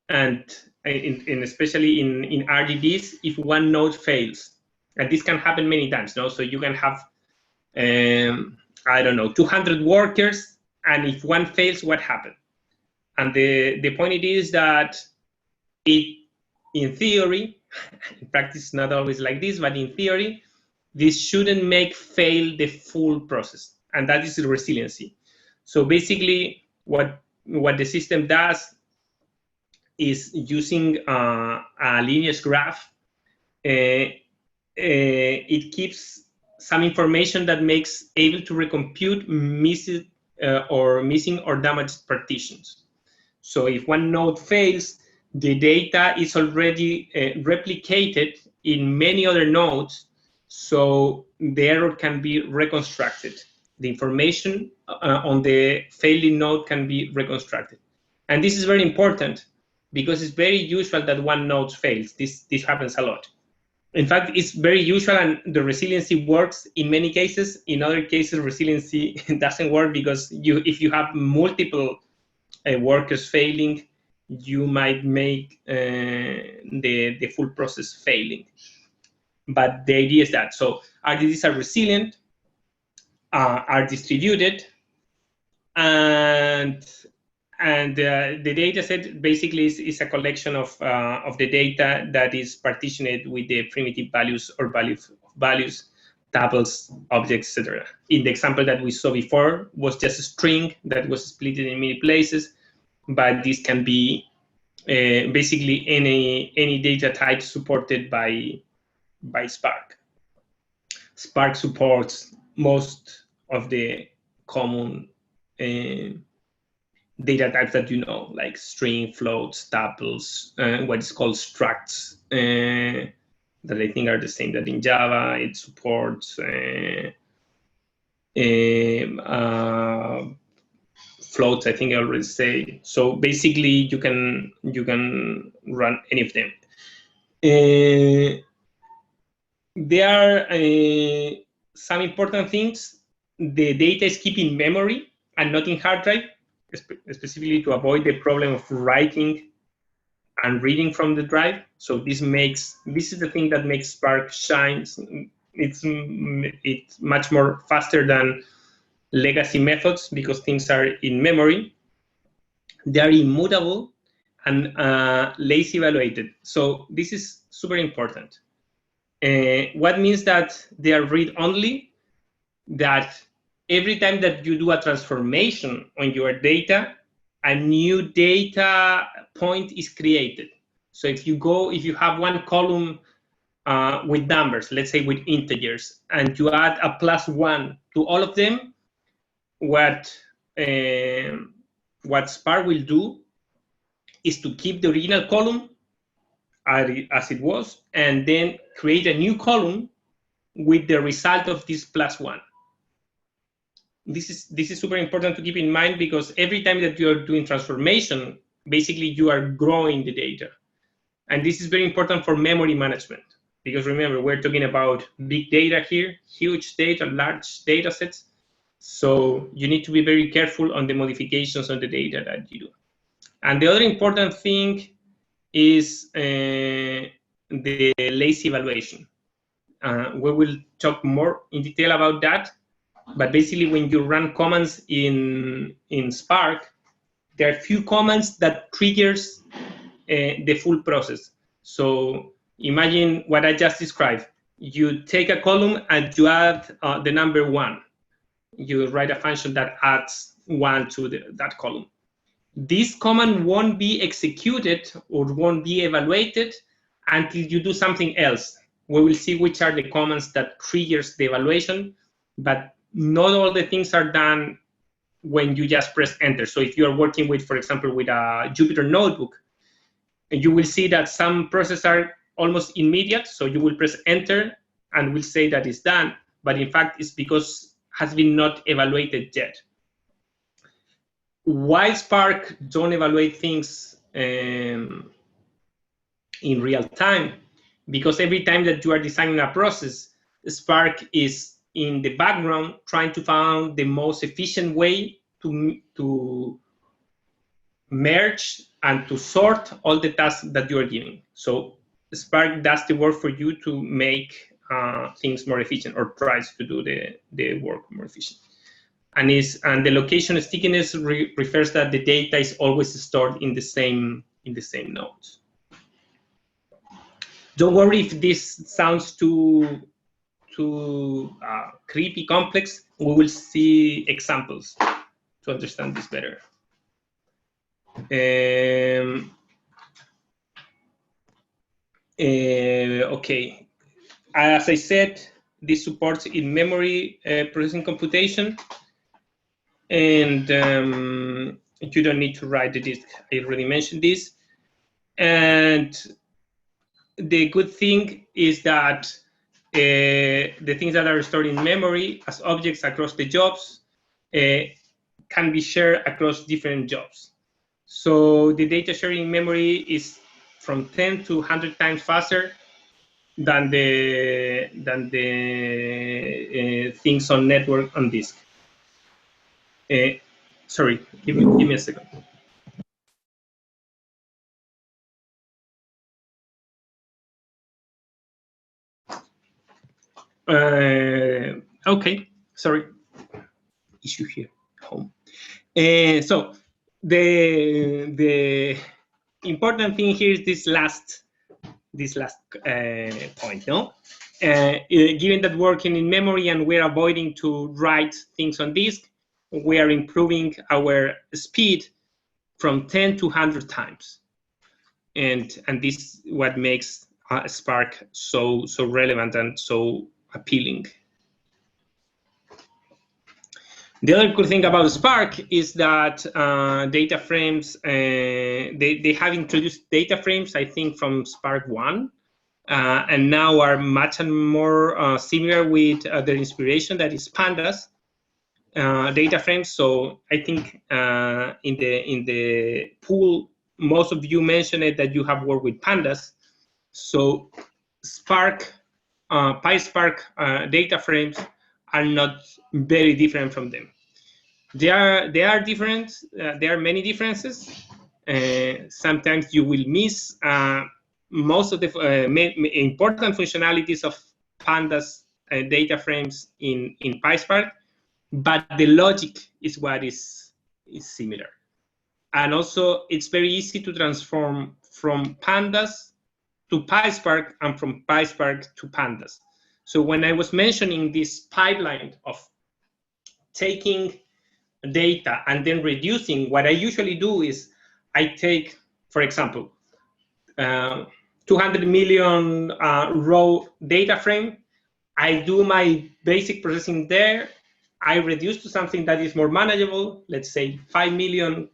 and especially in RDDs if one node fails? And this can happen many times, no? So you can have, I don't know, 200 workers, and if one fails, what happened? And the point it is that in theory, in practice, not always like this, but in theory, this shouldn't make fail the full process, and that is the resiliency. So basically, what the system does is using a lineage graph. It keeps some information that makes able to recompute missing or damaged partitions. So if one node fails, the data is already replicated in many other nodes, so the error can be reconstructed. The information on the failing node can be reconstructed. And this is very important because it's very usual that one node fails. This happens a lot. In fact, it's very usual, and the resiliency works in many cases. In other cases, resiliency doesn't work because if you have multiple workers failing, you might make the full process failing. But the idea is that, so RDDs are resilient, are distributed, and the data set basically is a collection of the data that is partitioned with the primitive values or values, tuples, objects, etc. In the example that we saw before was just a string that was split in many places, but this can be basically any data type supported by Spark. Spark supports most of the common data types that you know, like string, floats, tuples, what is called structs, that I think are the same that in Java. It supports floats, I think I already say. So basically, you can run any of them. There are some important things. The data is kept in memory and not in hard drive, specifically to avoid the problem of writing and reading from the drive. So this is the thing that makes Spark shine. It's much more faster than legacy methods because things are in memory. They are immutable and lazy evaluated. So this is super important. What means that they are read-only? That every time that you do a transformation on your data, a new data point is created. So if you have one column with numbers, let's say with integers, and you add a +1 to all of them, what Spark will do is to keep the original column as it was, and then create a new column with the result of this +1. This is super important to keep in mind because every time that you are doing transformation, basically you are growing the data. And this is very important for memory management because remember, we're talking about big data here, huge data, large data sets. So you need to be very careful on the modifications on the data that you do. And the other important thing is the lazy evaluation. We will talk more in detail about that. But basically, when you run commands in Spark, there are few commands that triggers the full process. So imagine what I just described. You take a column and you add the number 1. You write a function that adds 1 to that column. This command won't be executed or won't be evaluated until you do something else. We will see which are the commands that triggers the evaluation, but not all the things are done when you just press enter. So if you are working with, for example, with a Jupyter notebook, you will see that some processes are almost immediate. So you will press enter and will say that it's done, but in fact it's because it has been not evaluated yet. Why Spark don't evaluate things in real time? Because every time that you are designing a process, Spark is in the background trying to find the most efficient way to merge and to sort all the tasks that you are giving. So Spark does the work for you to make things more efficient, or tries to do the work more efficient. And the location stickiness refers that the data is always stored in the same nodes. Don't worry if this sounds too creepy, complex. We will see examples to understand this better. Okay, as I said, this supports in-memory processing computation, and you don't need to write the disk. I already mentioned this. And the good thing is that the things that are stored in memory as objects across the jobs can be shared across different jobs. So the data sharing in memory is from 10 to 100 times faster than the things on network on disk. Sorry, give me a second. Okay, sorry, issue here, home. So the important thing here is this last point, no? Given that working in memory and we're avoiding to write things on disk, we are improving our speed from 10 to 100 times, and this is what makes Spark so relevant and so appealing. The other cool thing about Spark is that data frames, they have introduced data frames, I think, from Spark 1, and now are much more similar with their inspiration, that is Pandas data frames. So I think in the pool, most of you mentioned it, that you have worked with Pandas. So Spark, PySpark data frames are not very different from them. They are different. There are many differences. Sometimes you will miss most of the important functionalities of Pandas data frames in PySpark, but the logic is what is similar. And also, it's very easy to transform from Pandas to PySpark and from PySpark to Pandas. So when I was mentioning this pipeline of taking data and then reducing, what I usually do is I take, for example, 200 million row data frame. I do my basic processing there. I reduce to something that is more manageable, let's say 5 million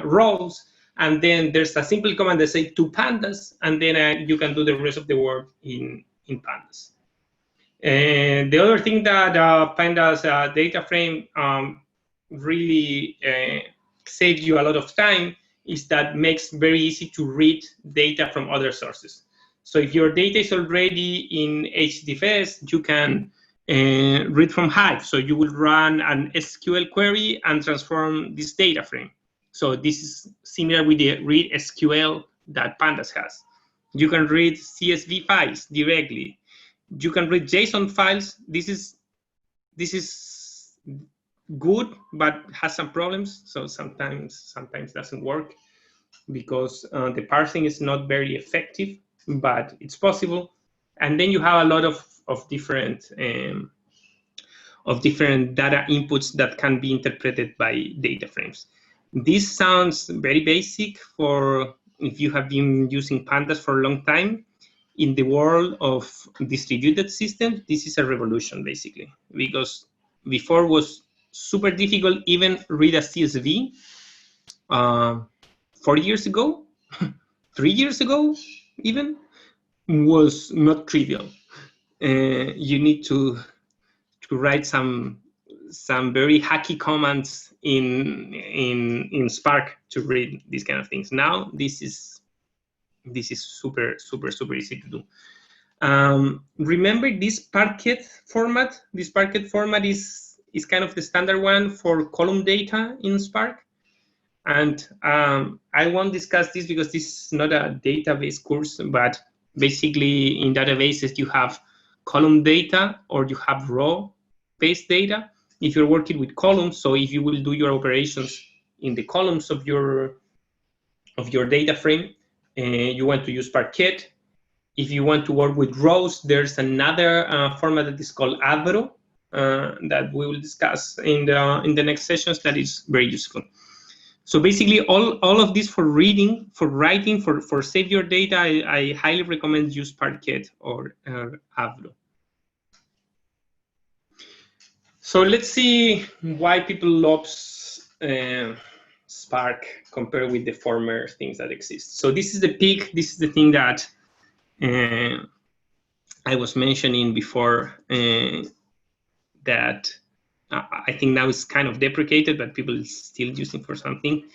rows, and then there's a simple command that says to Pandas, and then you can do the rest of the work in Pandas. And the other thing that Pandas data frame really saves you a lot of time is that makes very easy to read data from other sources. So if your data is already in HDFS, you can read from Hive. So you will run an SQL query and transform this data frame. So this is similar with the read SQL that Pandas has. You can read CSV files directly. You can read JSON files. This is good, but has some problems. So sometimes doesn't work because the parsing is not very effective, but it's possible. And then you have a lot of different data inputs that can be interpreted by data frames. This sounds very basic for if you have been using Pandas for a long time. In the world of distributed systems, this is a revolution, basically, because before was super difficult. Even read a CSV 4 years ago, 3 years ago, even, was not trivial. You need to write some very hacky commands in Spark to read these kind of things. Now this is super easy to do. Remember this Parquet format? This Parquet format is kind of the standard one for column data in Spark. And I won't discuss this because this is not a database course, but basically in databases you have column data or you have row-based data. If you're working with columns, so if you will do your operations in the columns of your data frame, you want to use Parquet. If you want to work with rows, there's another format that is called Avro that we will discuss in the next sessions. That is very useful. So basically, all of this for reading, for writing, for save your data, I highly recommend use Parquet or Avro. So let's see why people love Spark compared with the former things that exist. So this is the peak. This is the thing that I was mentioning before, that I think now is kind of deprecated, but people are still using for something.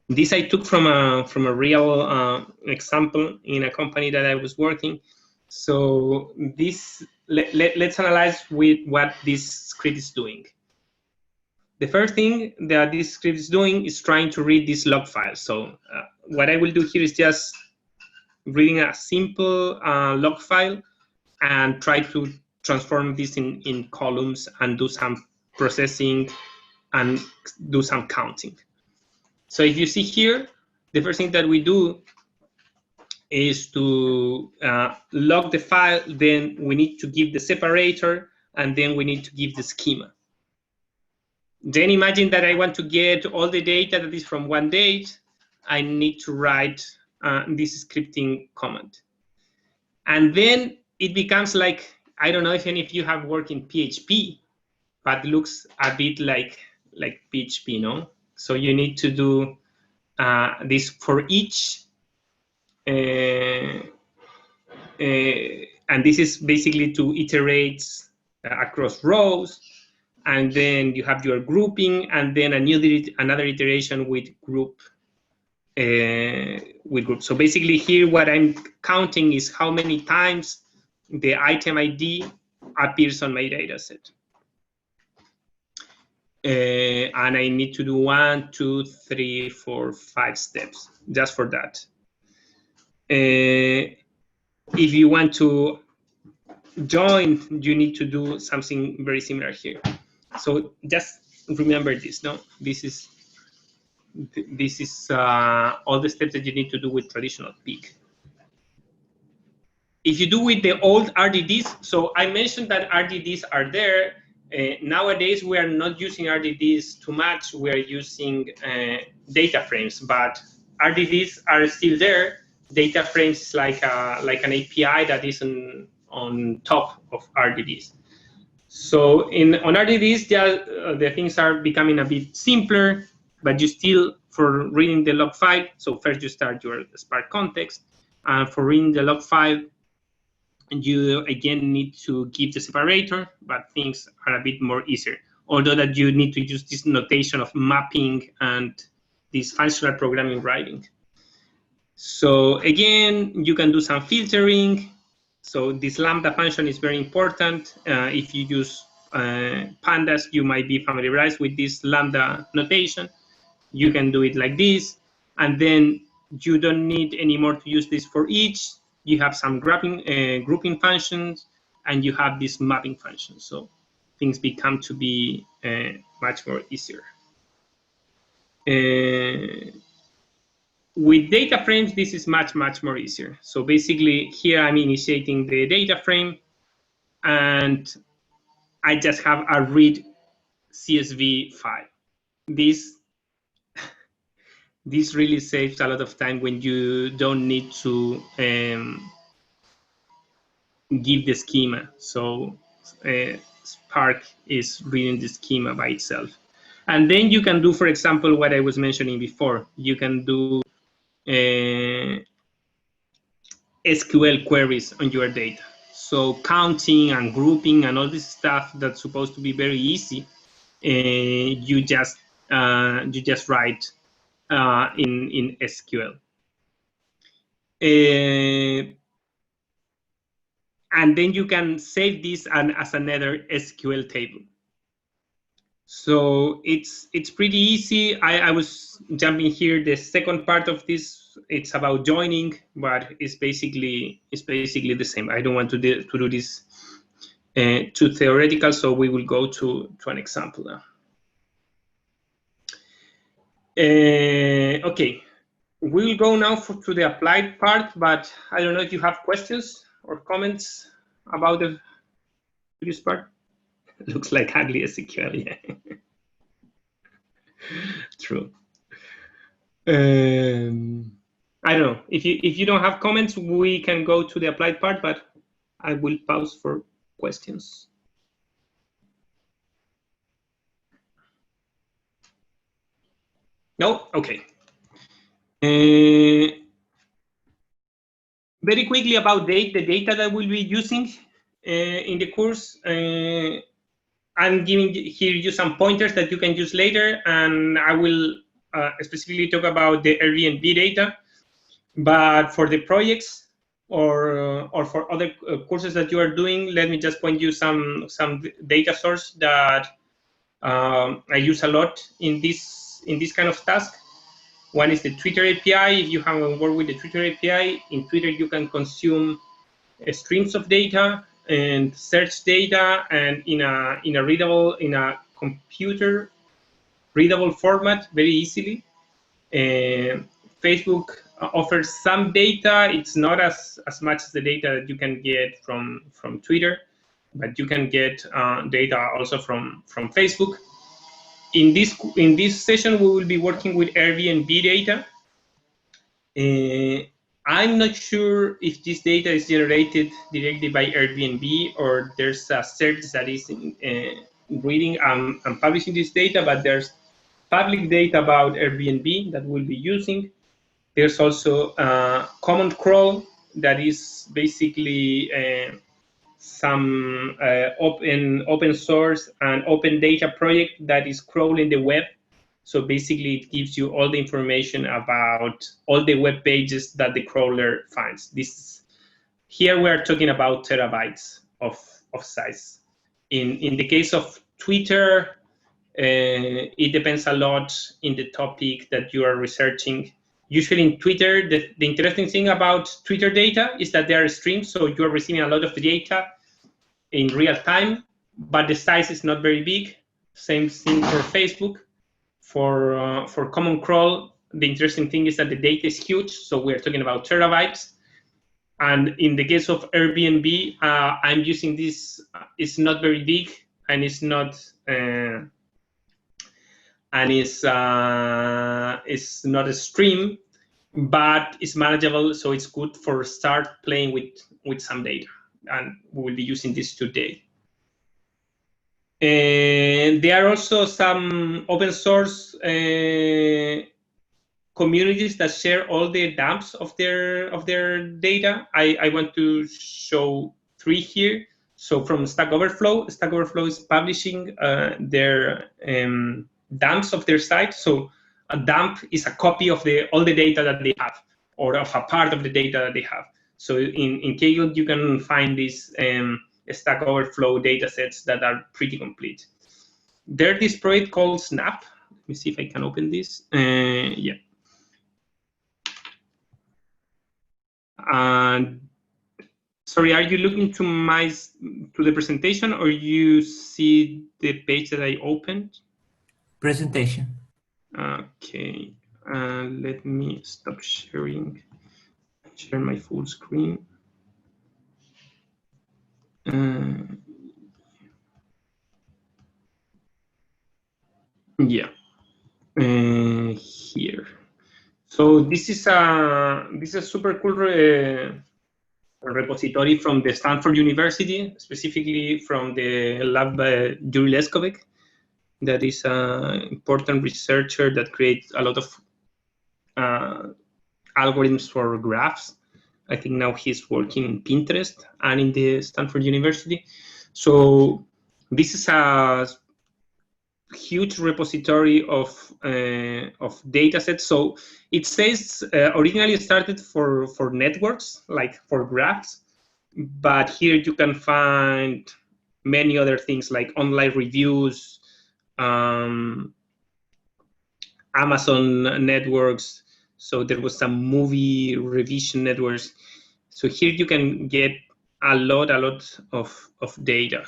This I took from a real example in a company that I was working. So this let's analyze with what this script is doing. The first thing that this script is doing is trying to read this log file. So what I will do here is just reading a simple log file and try to transform this in columns and do some processing and do some counting. So if you see here, the first thing that we do is to log the file, then we need to give the separator, and then we need to give the schema. Then imagine that I want to get all the data that is from one date. I need to write this scripting command. And then it becomes like, I don't know if any of you have worked in PHP, but looks a bit like PHP, no? So you need to do this for each, and this is basically to iterate across rows, and then you have your grouping, and then another iteration with group. So basically here what I'm counting is how many times the item ID appears on my data set. And I need to do 1, 2, 3, 4, 5 steps just for that. If you want to join, you need to do something very similar here. So just remember this, no? This is all the steps that you need to do with traditional peak. If you do with the old RDDs, so I mentioned that RDDs are there. Nowadays, we are not using RDDs too much. We are using data frames, but RDDs are still there. Data frames is like an API that is on top of RDDs. So on RDDs, the things are becoming a bit simpler, but you still, for reading the log file, so first you start your Spark context, and for reading the log file, you again need to give the separator, but things are a bit more easier. Although that you need to use this notation of mapping and this functional programming writing. So again, you can do some filtering. So this lambda function is very important. If you use pandas, you might be familiarized with this lambda notation. You can do it like this, and then you don't need anymore to use this for each. You have some grouping functions, and you have this mapping function. So things become to be much more easier. With data frames, this is much more easier. So basically, here I'm initiating the data frame, and I just have a read CSV file. This really saves a lot of time when you don't need to give the schema. So Spark is reading the schema by itself. And then you can do, for example, what I was mentioning before. You can do SQL queries on your data. So counting and grouping and all this stuff that's supposed to be very easy, you just write in SQL. And then you can save this as another SQL table. So it's pretty easy. I was jumping here. The second part of this, it's about joining, but it's basically the same. I don't want to do this too theoretical, so we will go to an example now. Okay, we'll go now to the applied part, but I don't know if you have questions or comments about the previous part. Looks like ugly SQL, yeah. True. I don't know. If you don't have comments, we can go to the applied part, but I will pause for questions. No? Okay. Very quickly about the data that we'll be using in the course. I'm giving here you some pointers that you can use later, and I will specifically talk about the Airbnb data. But for the projects or for other courses that you are doing, let me just point you some data source that I use a lot in this kind of task. One is the Twitter API. If you haven't worked with the Twitter API, in Twitter you can consume streams of data and search data, and in a computer readable format very easily. Facebook offers some data. It's not as much as the data that you can get from Twitter, but you can get data also from Facebook. In this session, we will be working with Airbnb data. I'm not sure if this data is generated directly by Airbnb or there's a service that is reading and publishing this data, but there's public data about Airbnb that we'll be using. There's also Common Crawl that is basically some open source and open data project that is crawling the web. So basically, it gives you all the information about all the web pages that the crawler finds. Here we're talking about terabytes of size. In the case of Twitter, it depends a lot in the topic that you are researching. Usually in Twitter, the interesting thing about Twitter data is that they are streamed, so you are receiving a lot of data in real time, but the size is not very big. Same thing for Facebook. For Common Crawl, the interesting thing is that the data is huge, so we're talking about terabytes. And in the case of Airbnb, I'm using this. It's not very big, and it's not it's not a stream, but it's manageable, so it's good for start playing with some data, and we will be using this today. And there are also some open source communities that share all the dumps of their data. I want to show 3 here. So from Stack Overflow is publishing their dumps of their site. So a dump is a copy of all the data that they have, or of a part of the data that they have. So in Kaggle, you can find these Stack Overflow data sets that are pretty complete. There's this project called Snap. Let me see if I can open this. Yeah. And sorry, are you looking to the presentation, or you see the page that I opened? Presentation. Okay. Let me stop sharing. Share my full screen. Yeah. Here. So this is a super cool repository from the Stanford University, specifically from the lab by Yuri Leskovec. That is an important researcher that creates a lot of algorithms for graphs. I think now he's working in Pinterest and in the Stanford University. So this is a huge repository of data sets. So it says originally started for networks, like for graphs, but here you can find many other things like online reviews, Amazon networks. So there was some movie revision networks. So here you can get a lot of data.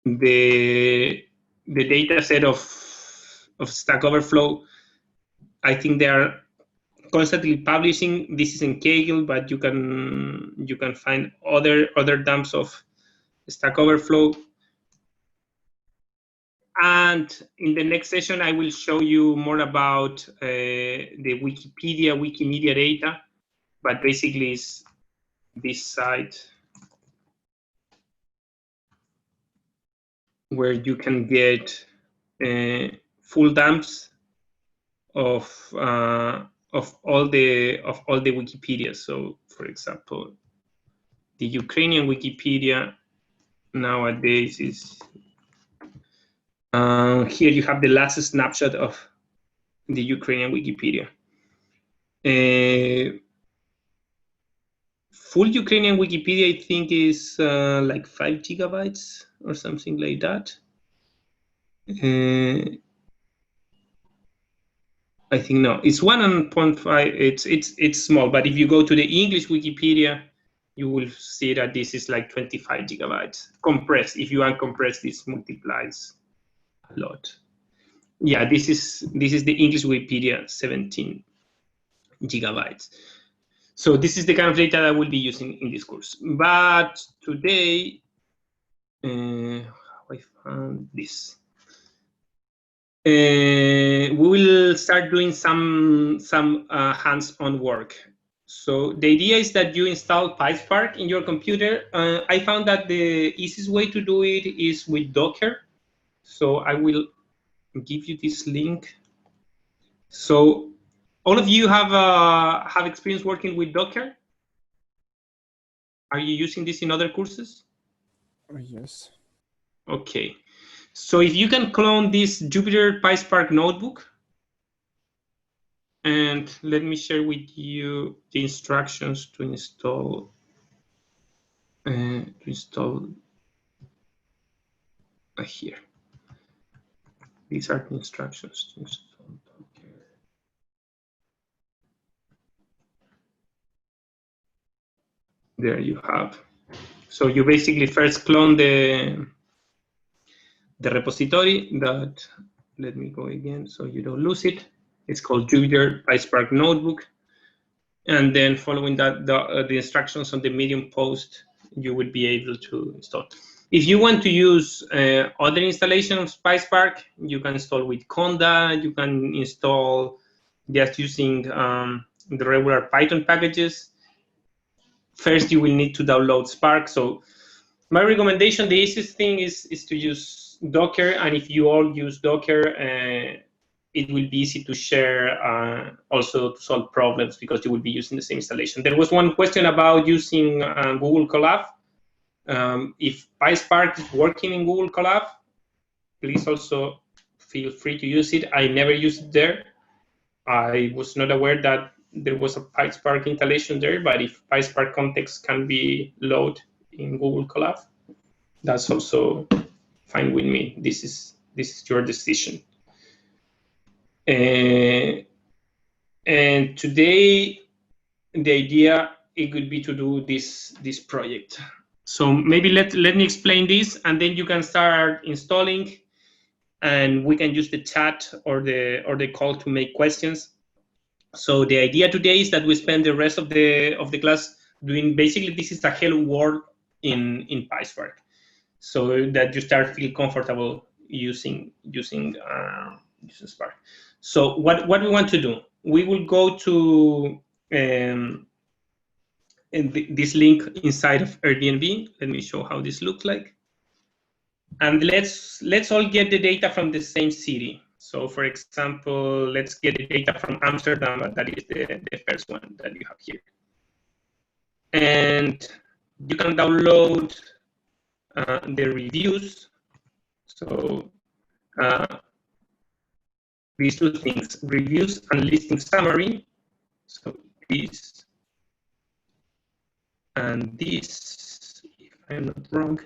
The data set of Stack Overflow I think they are constantly publishing. This is in Kaggle, but you can find other dumps of Stack Overflow. And in the next session, I will show you more about the Wikipedia, Wikimedia data, but basically it's this site where you can get full dumps of all the Wikipedia. So, for example, the Ukrainian Wikipedia nowadays is here. You have the last snapshot of the Ukrainian Wikipedia. Full Ukrainian Wikipedia, I think, is like 5 gigabytes or something like that. I think no, it's 1.5. It's small, but if you go to the English Wikipedia, you will see that this is like 25 gigabytes compressed. If you uncompress, this multiplies a lot. Yeah, this is the English Wikipedia, 17 gigabytes. So this is the kind of data that I will be using in this course. But today, I found this. We will start doing some hands-on work. So the idea is that you install PySpark in your computer. I found that the easiest way to do it is with Docker. So I will give you this link. So all of you have experience working with Docker? Are you using this in other courses? Yes. Okay. So if you can clone this Jupyter PySpark notebook, and let me share with you the instructions to install here. These are the instructions to install Docker. There you have. So you basically first clone the repository that, let me go again so you don't lose it. It's called Jupyter PySpark Notebook. And then following that, the instructions on the Medium post, you would be able to install. If you want to use other installations of PySpark, you can install with Conda. You can install just using the regular Python packages. First, you will need to download Spark. So my recommendation, the easiest thing is to use Docker, and if you all use Docker, it will be easy to share, also to solve problems because you will be using the same installation. There was one question about using Google Colab. If PySpark is working in Google Colab, please also feel free to use it. I never used it there. I was not aware that there was a PySpark installation there, but if PySpark context can be loaded in Google Colab, that's also fine with me. This is your decision. And today, the idea it could be to do this project. So maybe let me explain this, and then you can start installing, and we can use the chat or the call to make questions. So the idea today is that we spend the rest of the class doing basically this is a hello world in PySpark, so that you start feel comfortable using Spark. So what we want to do, we will go to this link inside of Airbnb. Let me show how this looks like. And let's all get the data from the same city. So for example, let's get the data from Amsterdam. That is the first one that you have here. And you can download the reviews. So these two things, reviews and listing summary. So this and this, if I'm not wrong.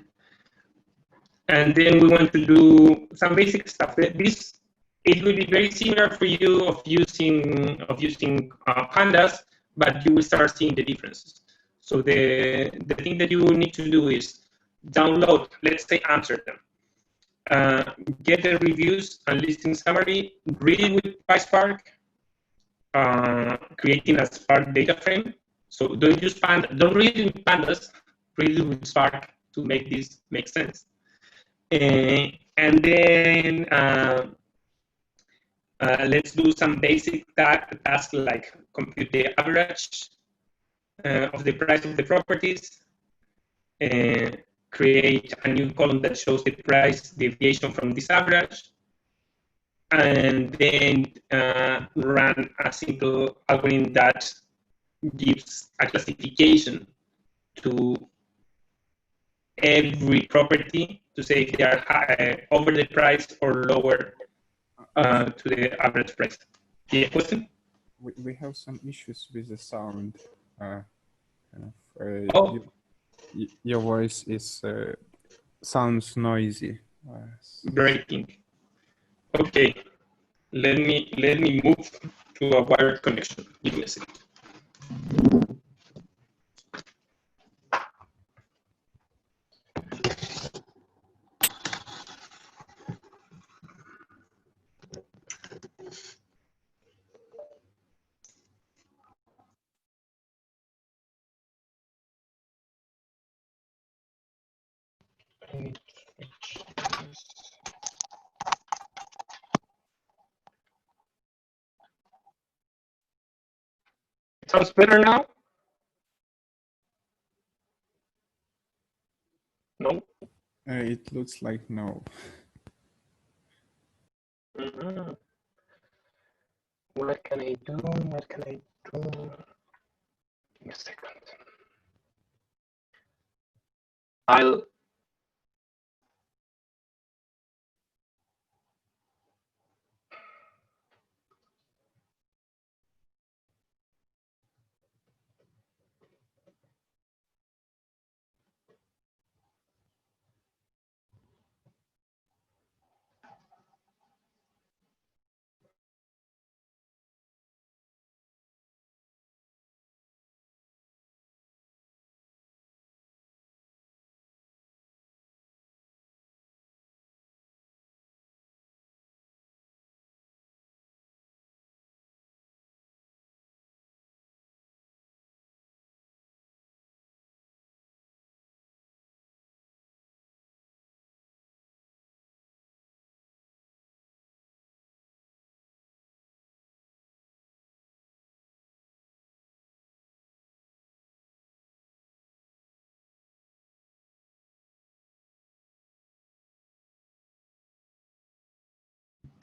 And then we want to do some basic stuff. This, it will be very similar for you of using pandas, but you will start seeing the differences. So the thing that you will need to do is download, let's say Amsterdam, get the reviews and listing summary, read it with PySpark, creating a Spark data frame. So don't use Pandas, don't read it with Pandas, read it with Spark to make this make sense. And then let's do some basic tasks like compute the average of the price of the properties, create a new column that shows the price deviation from this average, and then run a simple algorithm that gives a classification to every property to say if they are over the price or lower to the average price. Yeah, question? We have some issues with the sound. Your voice is sounds noisy. Breaking. Okay, let me move to a wired connection. Give me a second. Sounds better now? No? It looks like no. What can I do? What can I do? Give me a second. I'll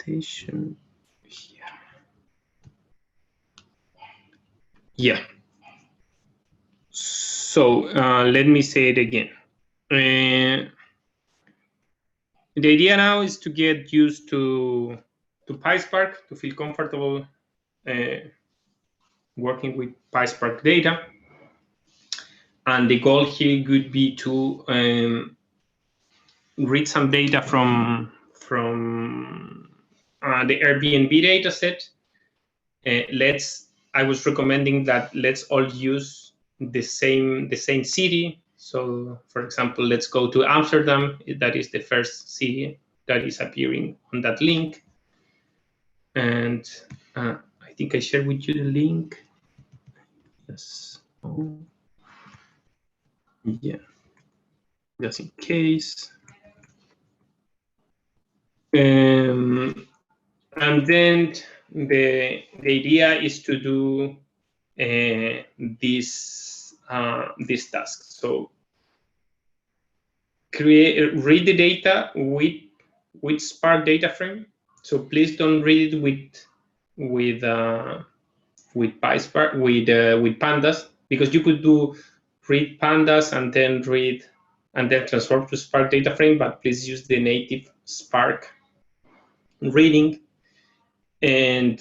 here. Yeah. So let me say it again. The idea now is to get used to PySpark, to feel comfortable working with PySpark data. And the goal here would be to read some data from the Airbnb data set. I was recommending that let's all use the same city. So, for example, let's go to Amsterdam. That is the first city that is appearing on that link. And I think I shared with you the link. Yes. Oh. Yeah. Just in case. And then the idea is to do this task. So read the data with Spark data frame. So please don't read it with PySpark with Pandas, because you could do read Pandas and then transform to Spark data frame. But please use the native Spark reading, and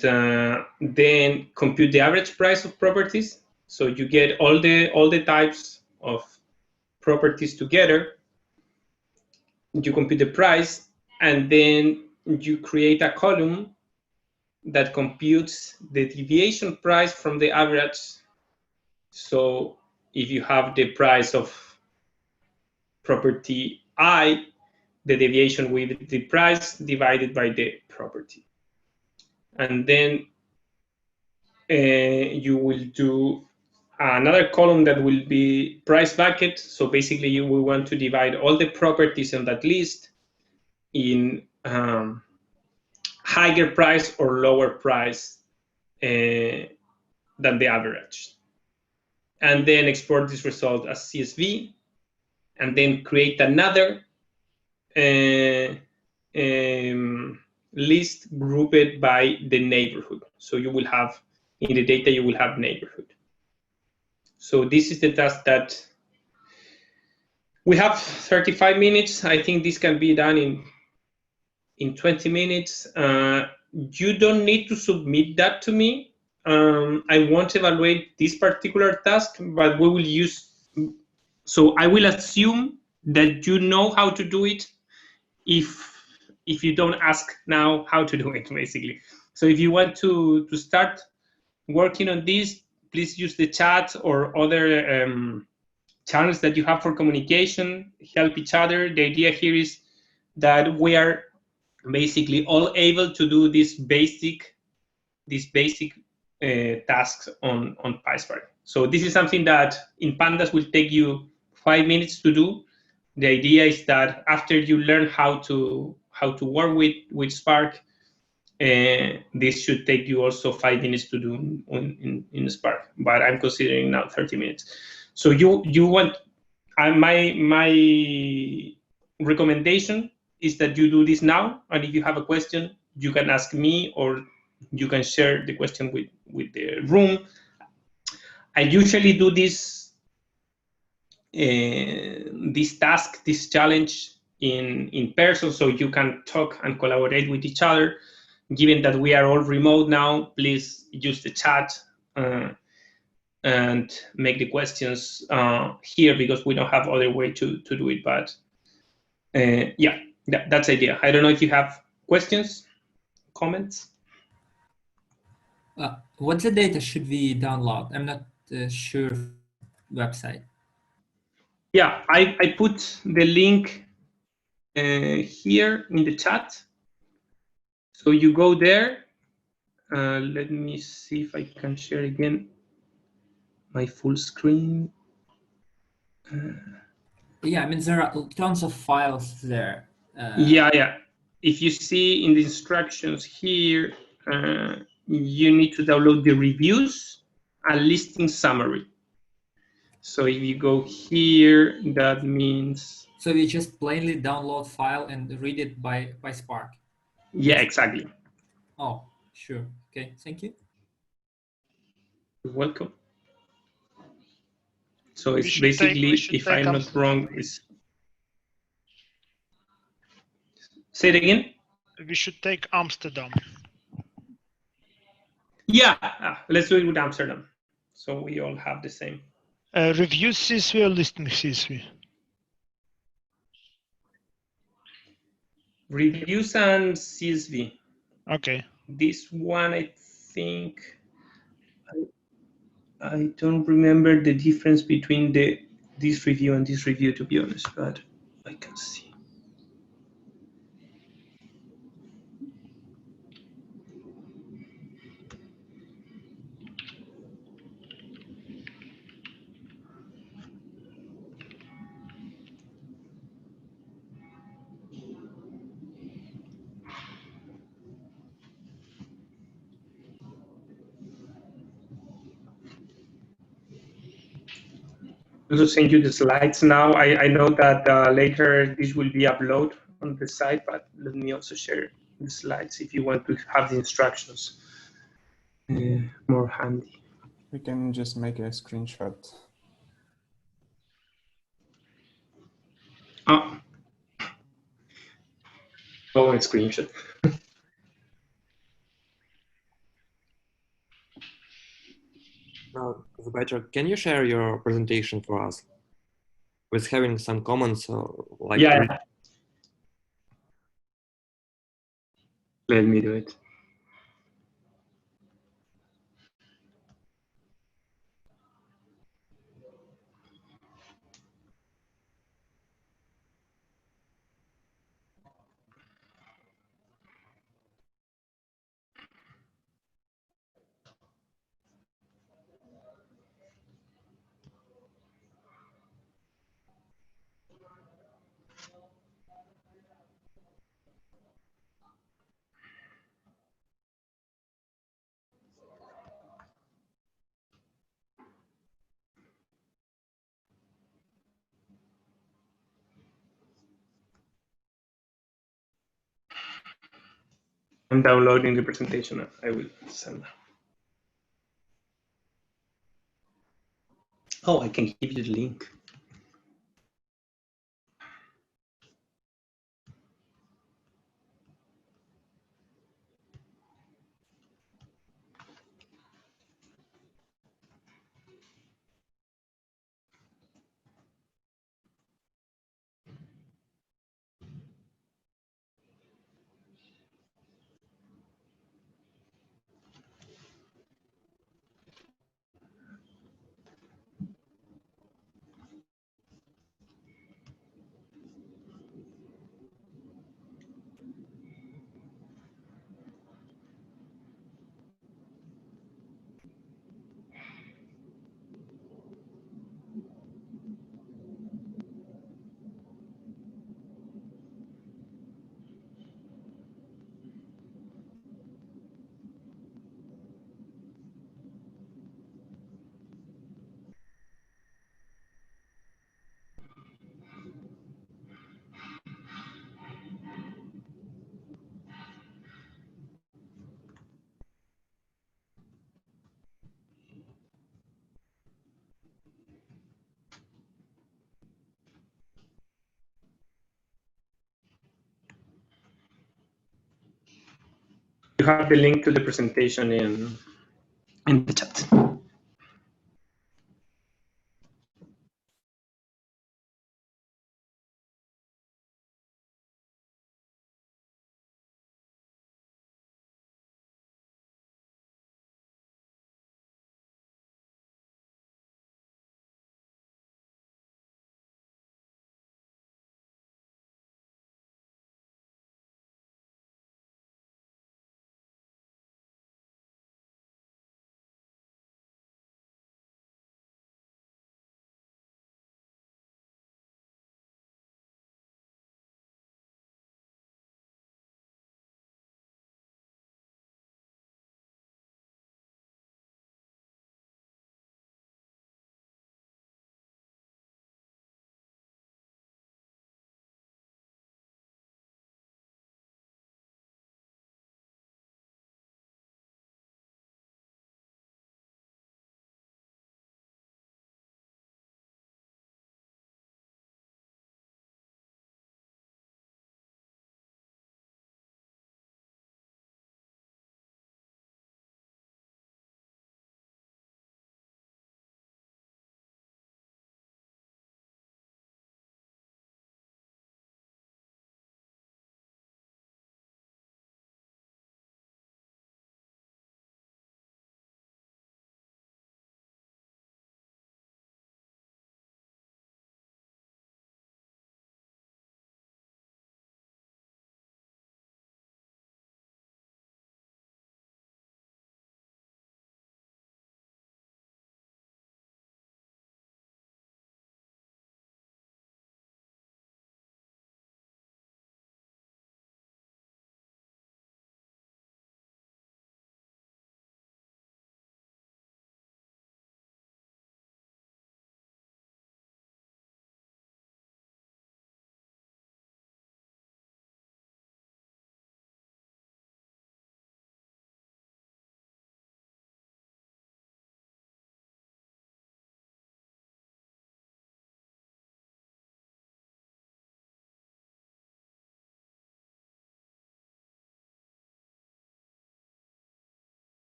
then compute the average price of properties. So you get all the types of properties together. You compute the price, and then you create a column that computes the deviation price from the average. So if you have the price of property I, the deviation will be the price divided by the property. And then you will do another column that will be price bucket. So basically, you will want to divide all the properties on that list in higher price or lower price than the average. And then export this result as CSV, and then create another list grouped by the neighborhood. So you will have, in the data, you will have neighborhood. So this is the task that we have 35 minutes. I think this can be done in 20 minutes. You don't need to submit that to me. I won't evaluate this particular task, but we will use, so I will assume that you know how to do it if you don't ask now how to do it, basically. So if you want to start working on this, please use the chat or other channels that you have for communication, help each other. The idea here is that we are basically all able to do these basic tasks on PySpark. So this is something that in Pandas will take you 5 minutes to do. The idea is that after you learn how to work with Spark, this should take you also 5 minutes to do in Spark. But I'm considering now 30 minutes. So you want, my recommendation is that you do this now, and if you have a question, you can ask me or you can share the question with the room. I usually do this task, this challenge in person, so you can talk and collaborate with each other. Given that we are all remote now, please use the chat and make the questions here, because we don't have other way to do it. But yeah, that's the idea. I don't know if you have questions, comments. What's the data should we download? I'm not sure website. Yeah, I put the link here in the chat. So you go there. Let me see if I can share again my full screen. Yeah, I mean, there are tons of files there. Yeah. If you see in the instructions here, you need to download the reviews and listing summary. So if you go here, that means... So you just plainly download file and read it by Spark? Yeah, exactly. Oh, sure. Okay, thank you. You're welcome. So it's basically, if I'm not wrong, it's... Say it again? We should take Amsterdam. Yeah, let's do it with Amsterdam. So we all have the same. Review CSV or listing CSV? Reviews and CSV. Okay. This one, I think, I don't remember the difference between this review and this review, to be honest, but I can see. I'll just send you the slides now. I know that later this will be uploaded on the site, but let me also share the slides if you want to have the instructions more handy. We can just make a screenshot. Oh, a screenshot. Zubair, can you share your presentation for us with having some comments like? Yeah. Let me do it. I'm downloading the presentation. I will send. Oh, I can give you the link. You have the link to the presentation in the chat.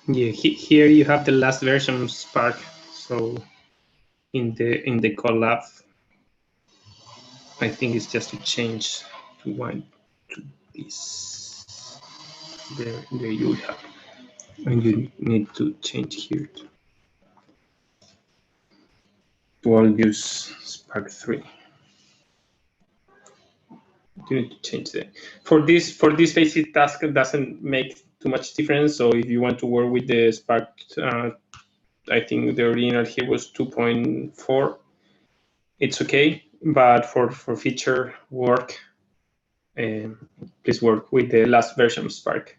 Yeah, here you have the last version of Spark. So in the collab, I think it's just to change to one to this. There you have, and you need to change here to all use Spark 3. You need to change that. For this basic task, it doesn't make too much difference. So if you want to work with the Spark, I think the original here was 2.4. It's okay, but for feature work, please work with the last version of Spark.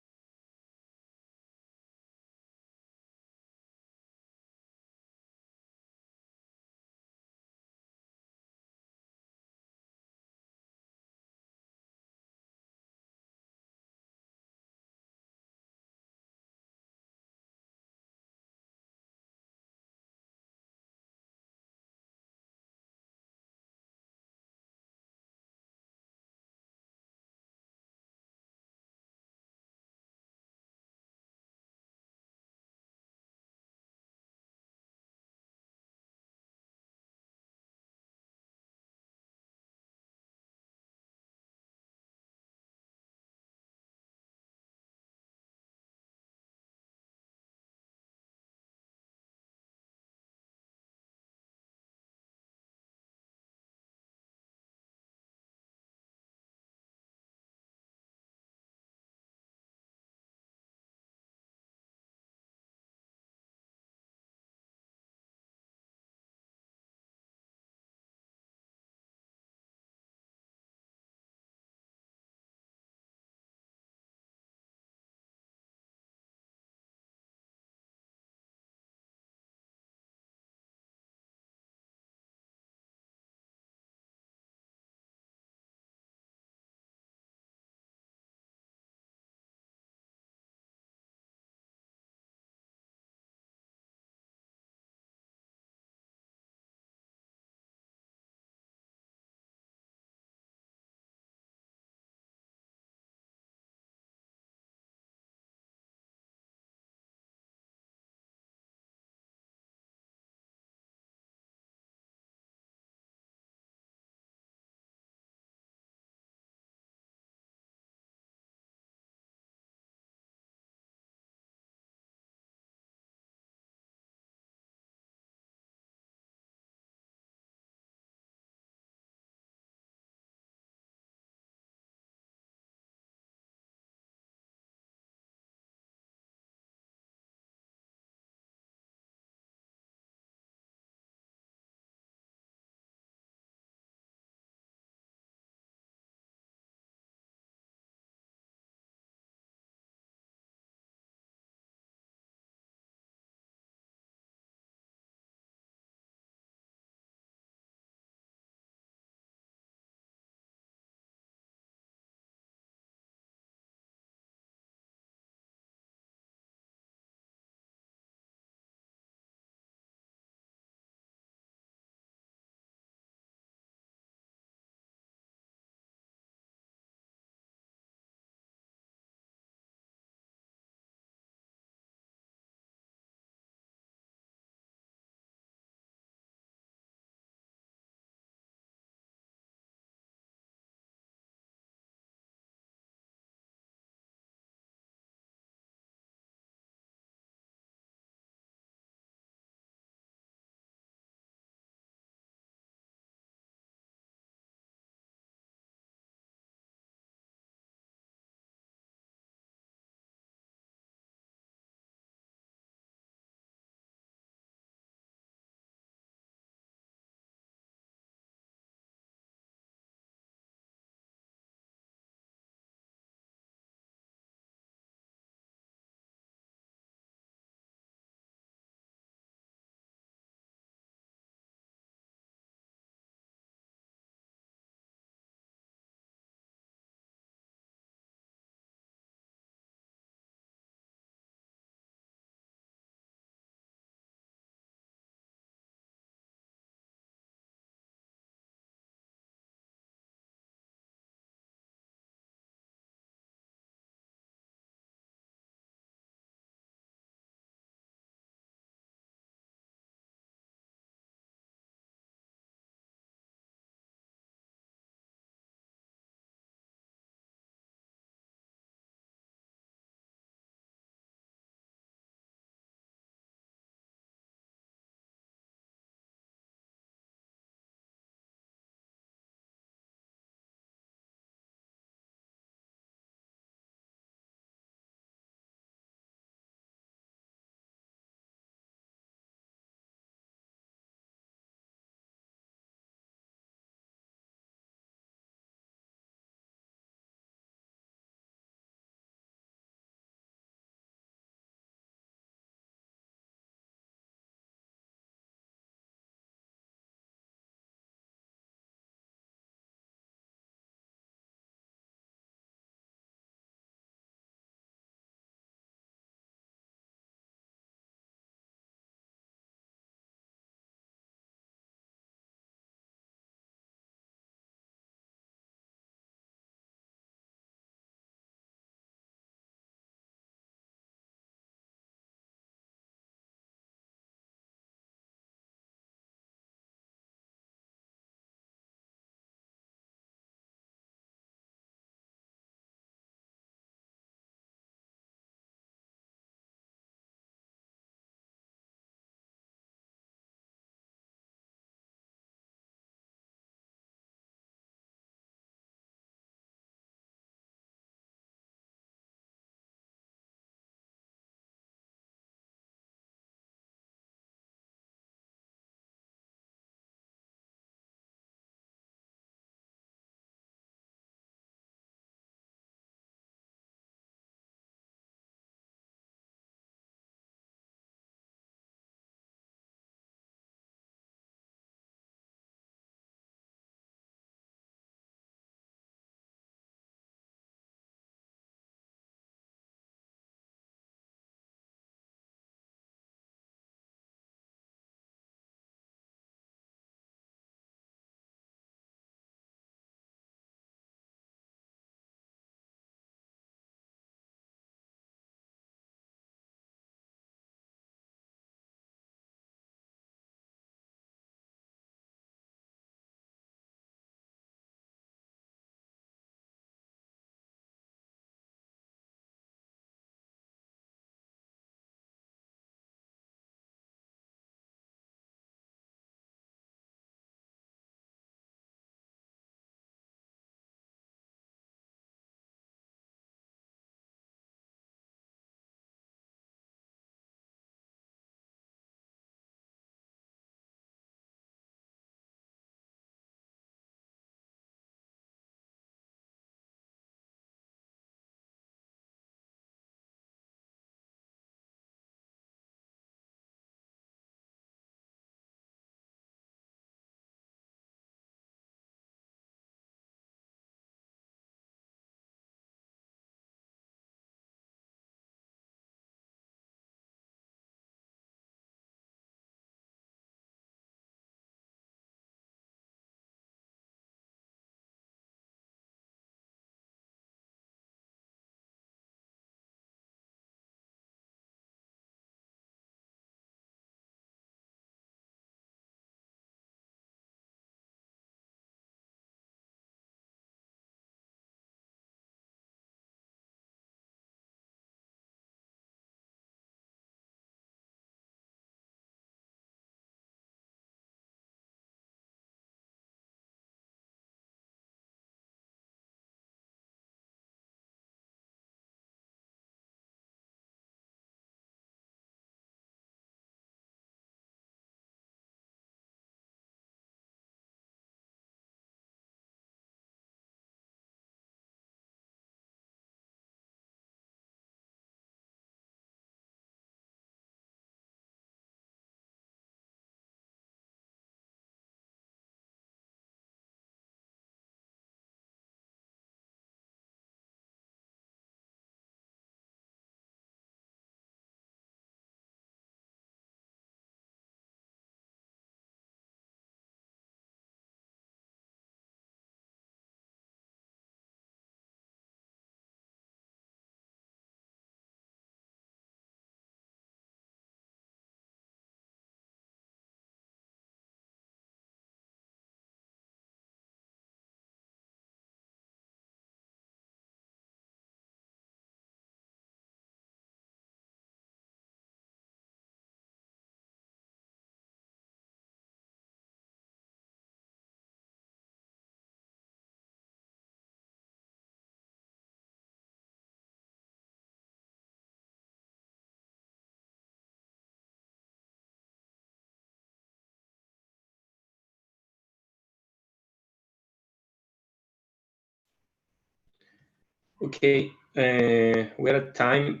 Okay, we're at time.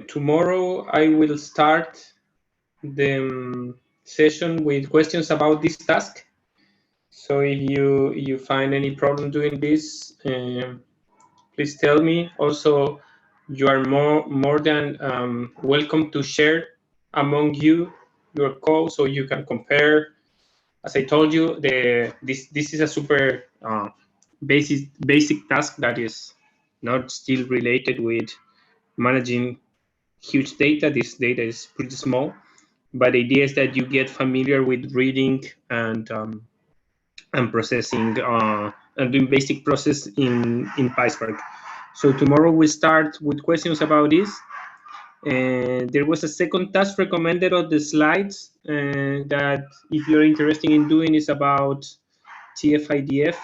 Tomorrow I will start the session with questions about this task. So if you find any problem doing this, please tell me. Also, you are more than welcome to share among you your code so you can compare. As I told you, this is a super basic task that is not still related with managing huge data. This data is pretty small, but the idea is that you get familiar with reading and processing and doing basic process in PySpark. So tomorrow we start with questions about this. And there was a second task recommended on the slides that if you're interested in doing is about TF-IDF,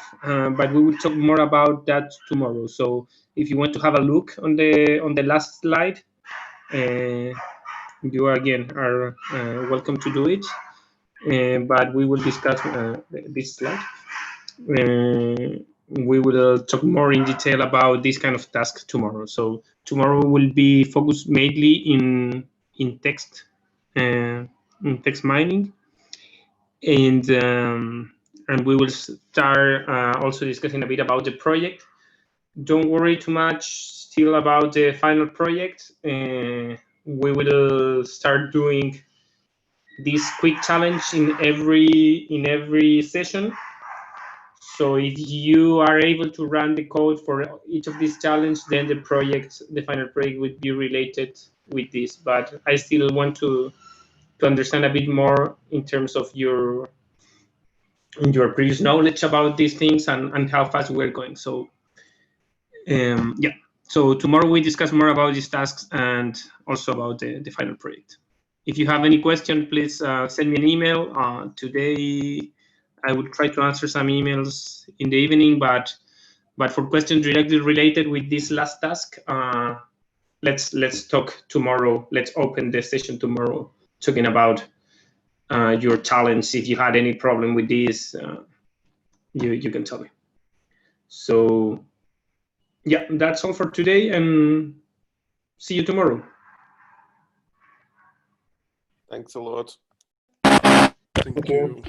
but we will talk more about that tomorrow. So if you want to have a look on the last slide, you again are welcome to do it. But we will discuss this slide. We will talk more in detail about this kind of task tomorrow. So tomorrow will be focused mainly in text mining, and we will start also discussing a bit about the project. Don't worry too much still about the final project. We will start doing this quick challenge in every session. So if you are able to run the code for each of these challenges, then the final project would be related with this. But I still want to understand a bit more in terms of your previous knowledge about these things and how fast we're going. So yeah. So tomorrow we discuss more about these tasks and also about the final project. If you have any question, please send me an email. Today, I will try to answer some emails in the evening, but for questions directly related with this last task, let's talk tomorrow. Let's open the session tomorrow, talking about your challenge. If you had any problem with this, you can tell me. So yeah, that's all for today, and see you tomorrow. Thanks a lot. Thank you.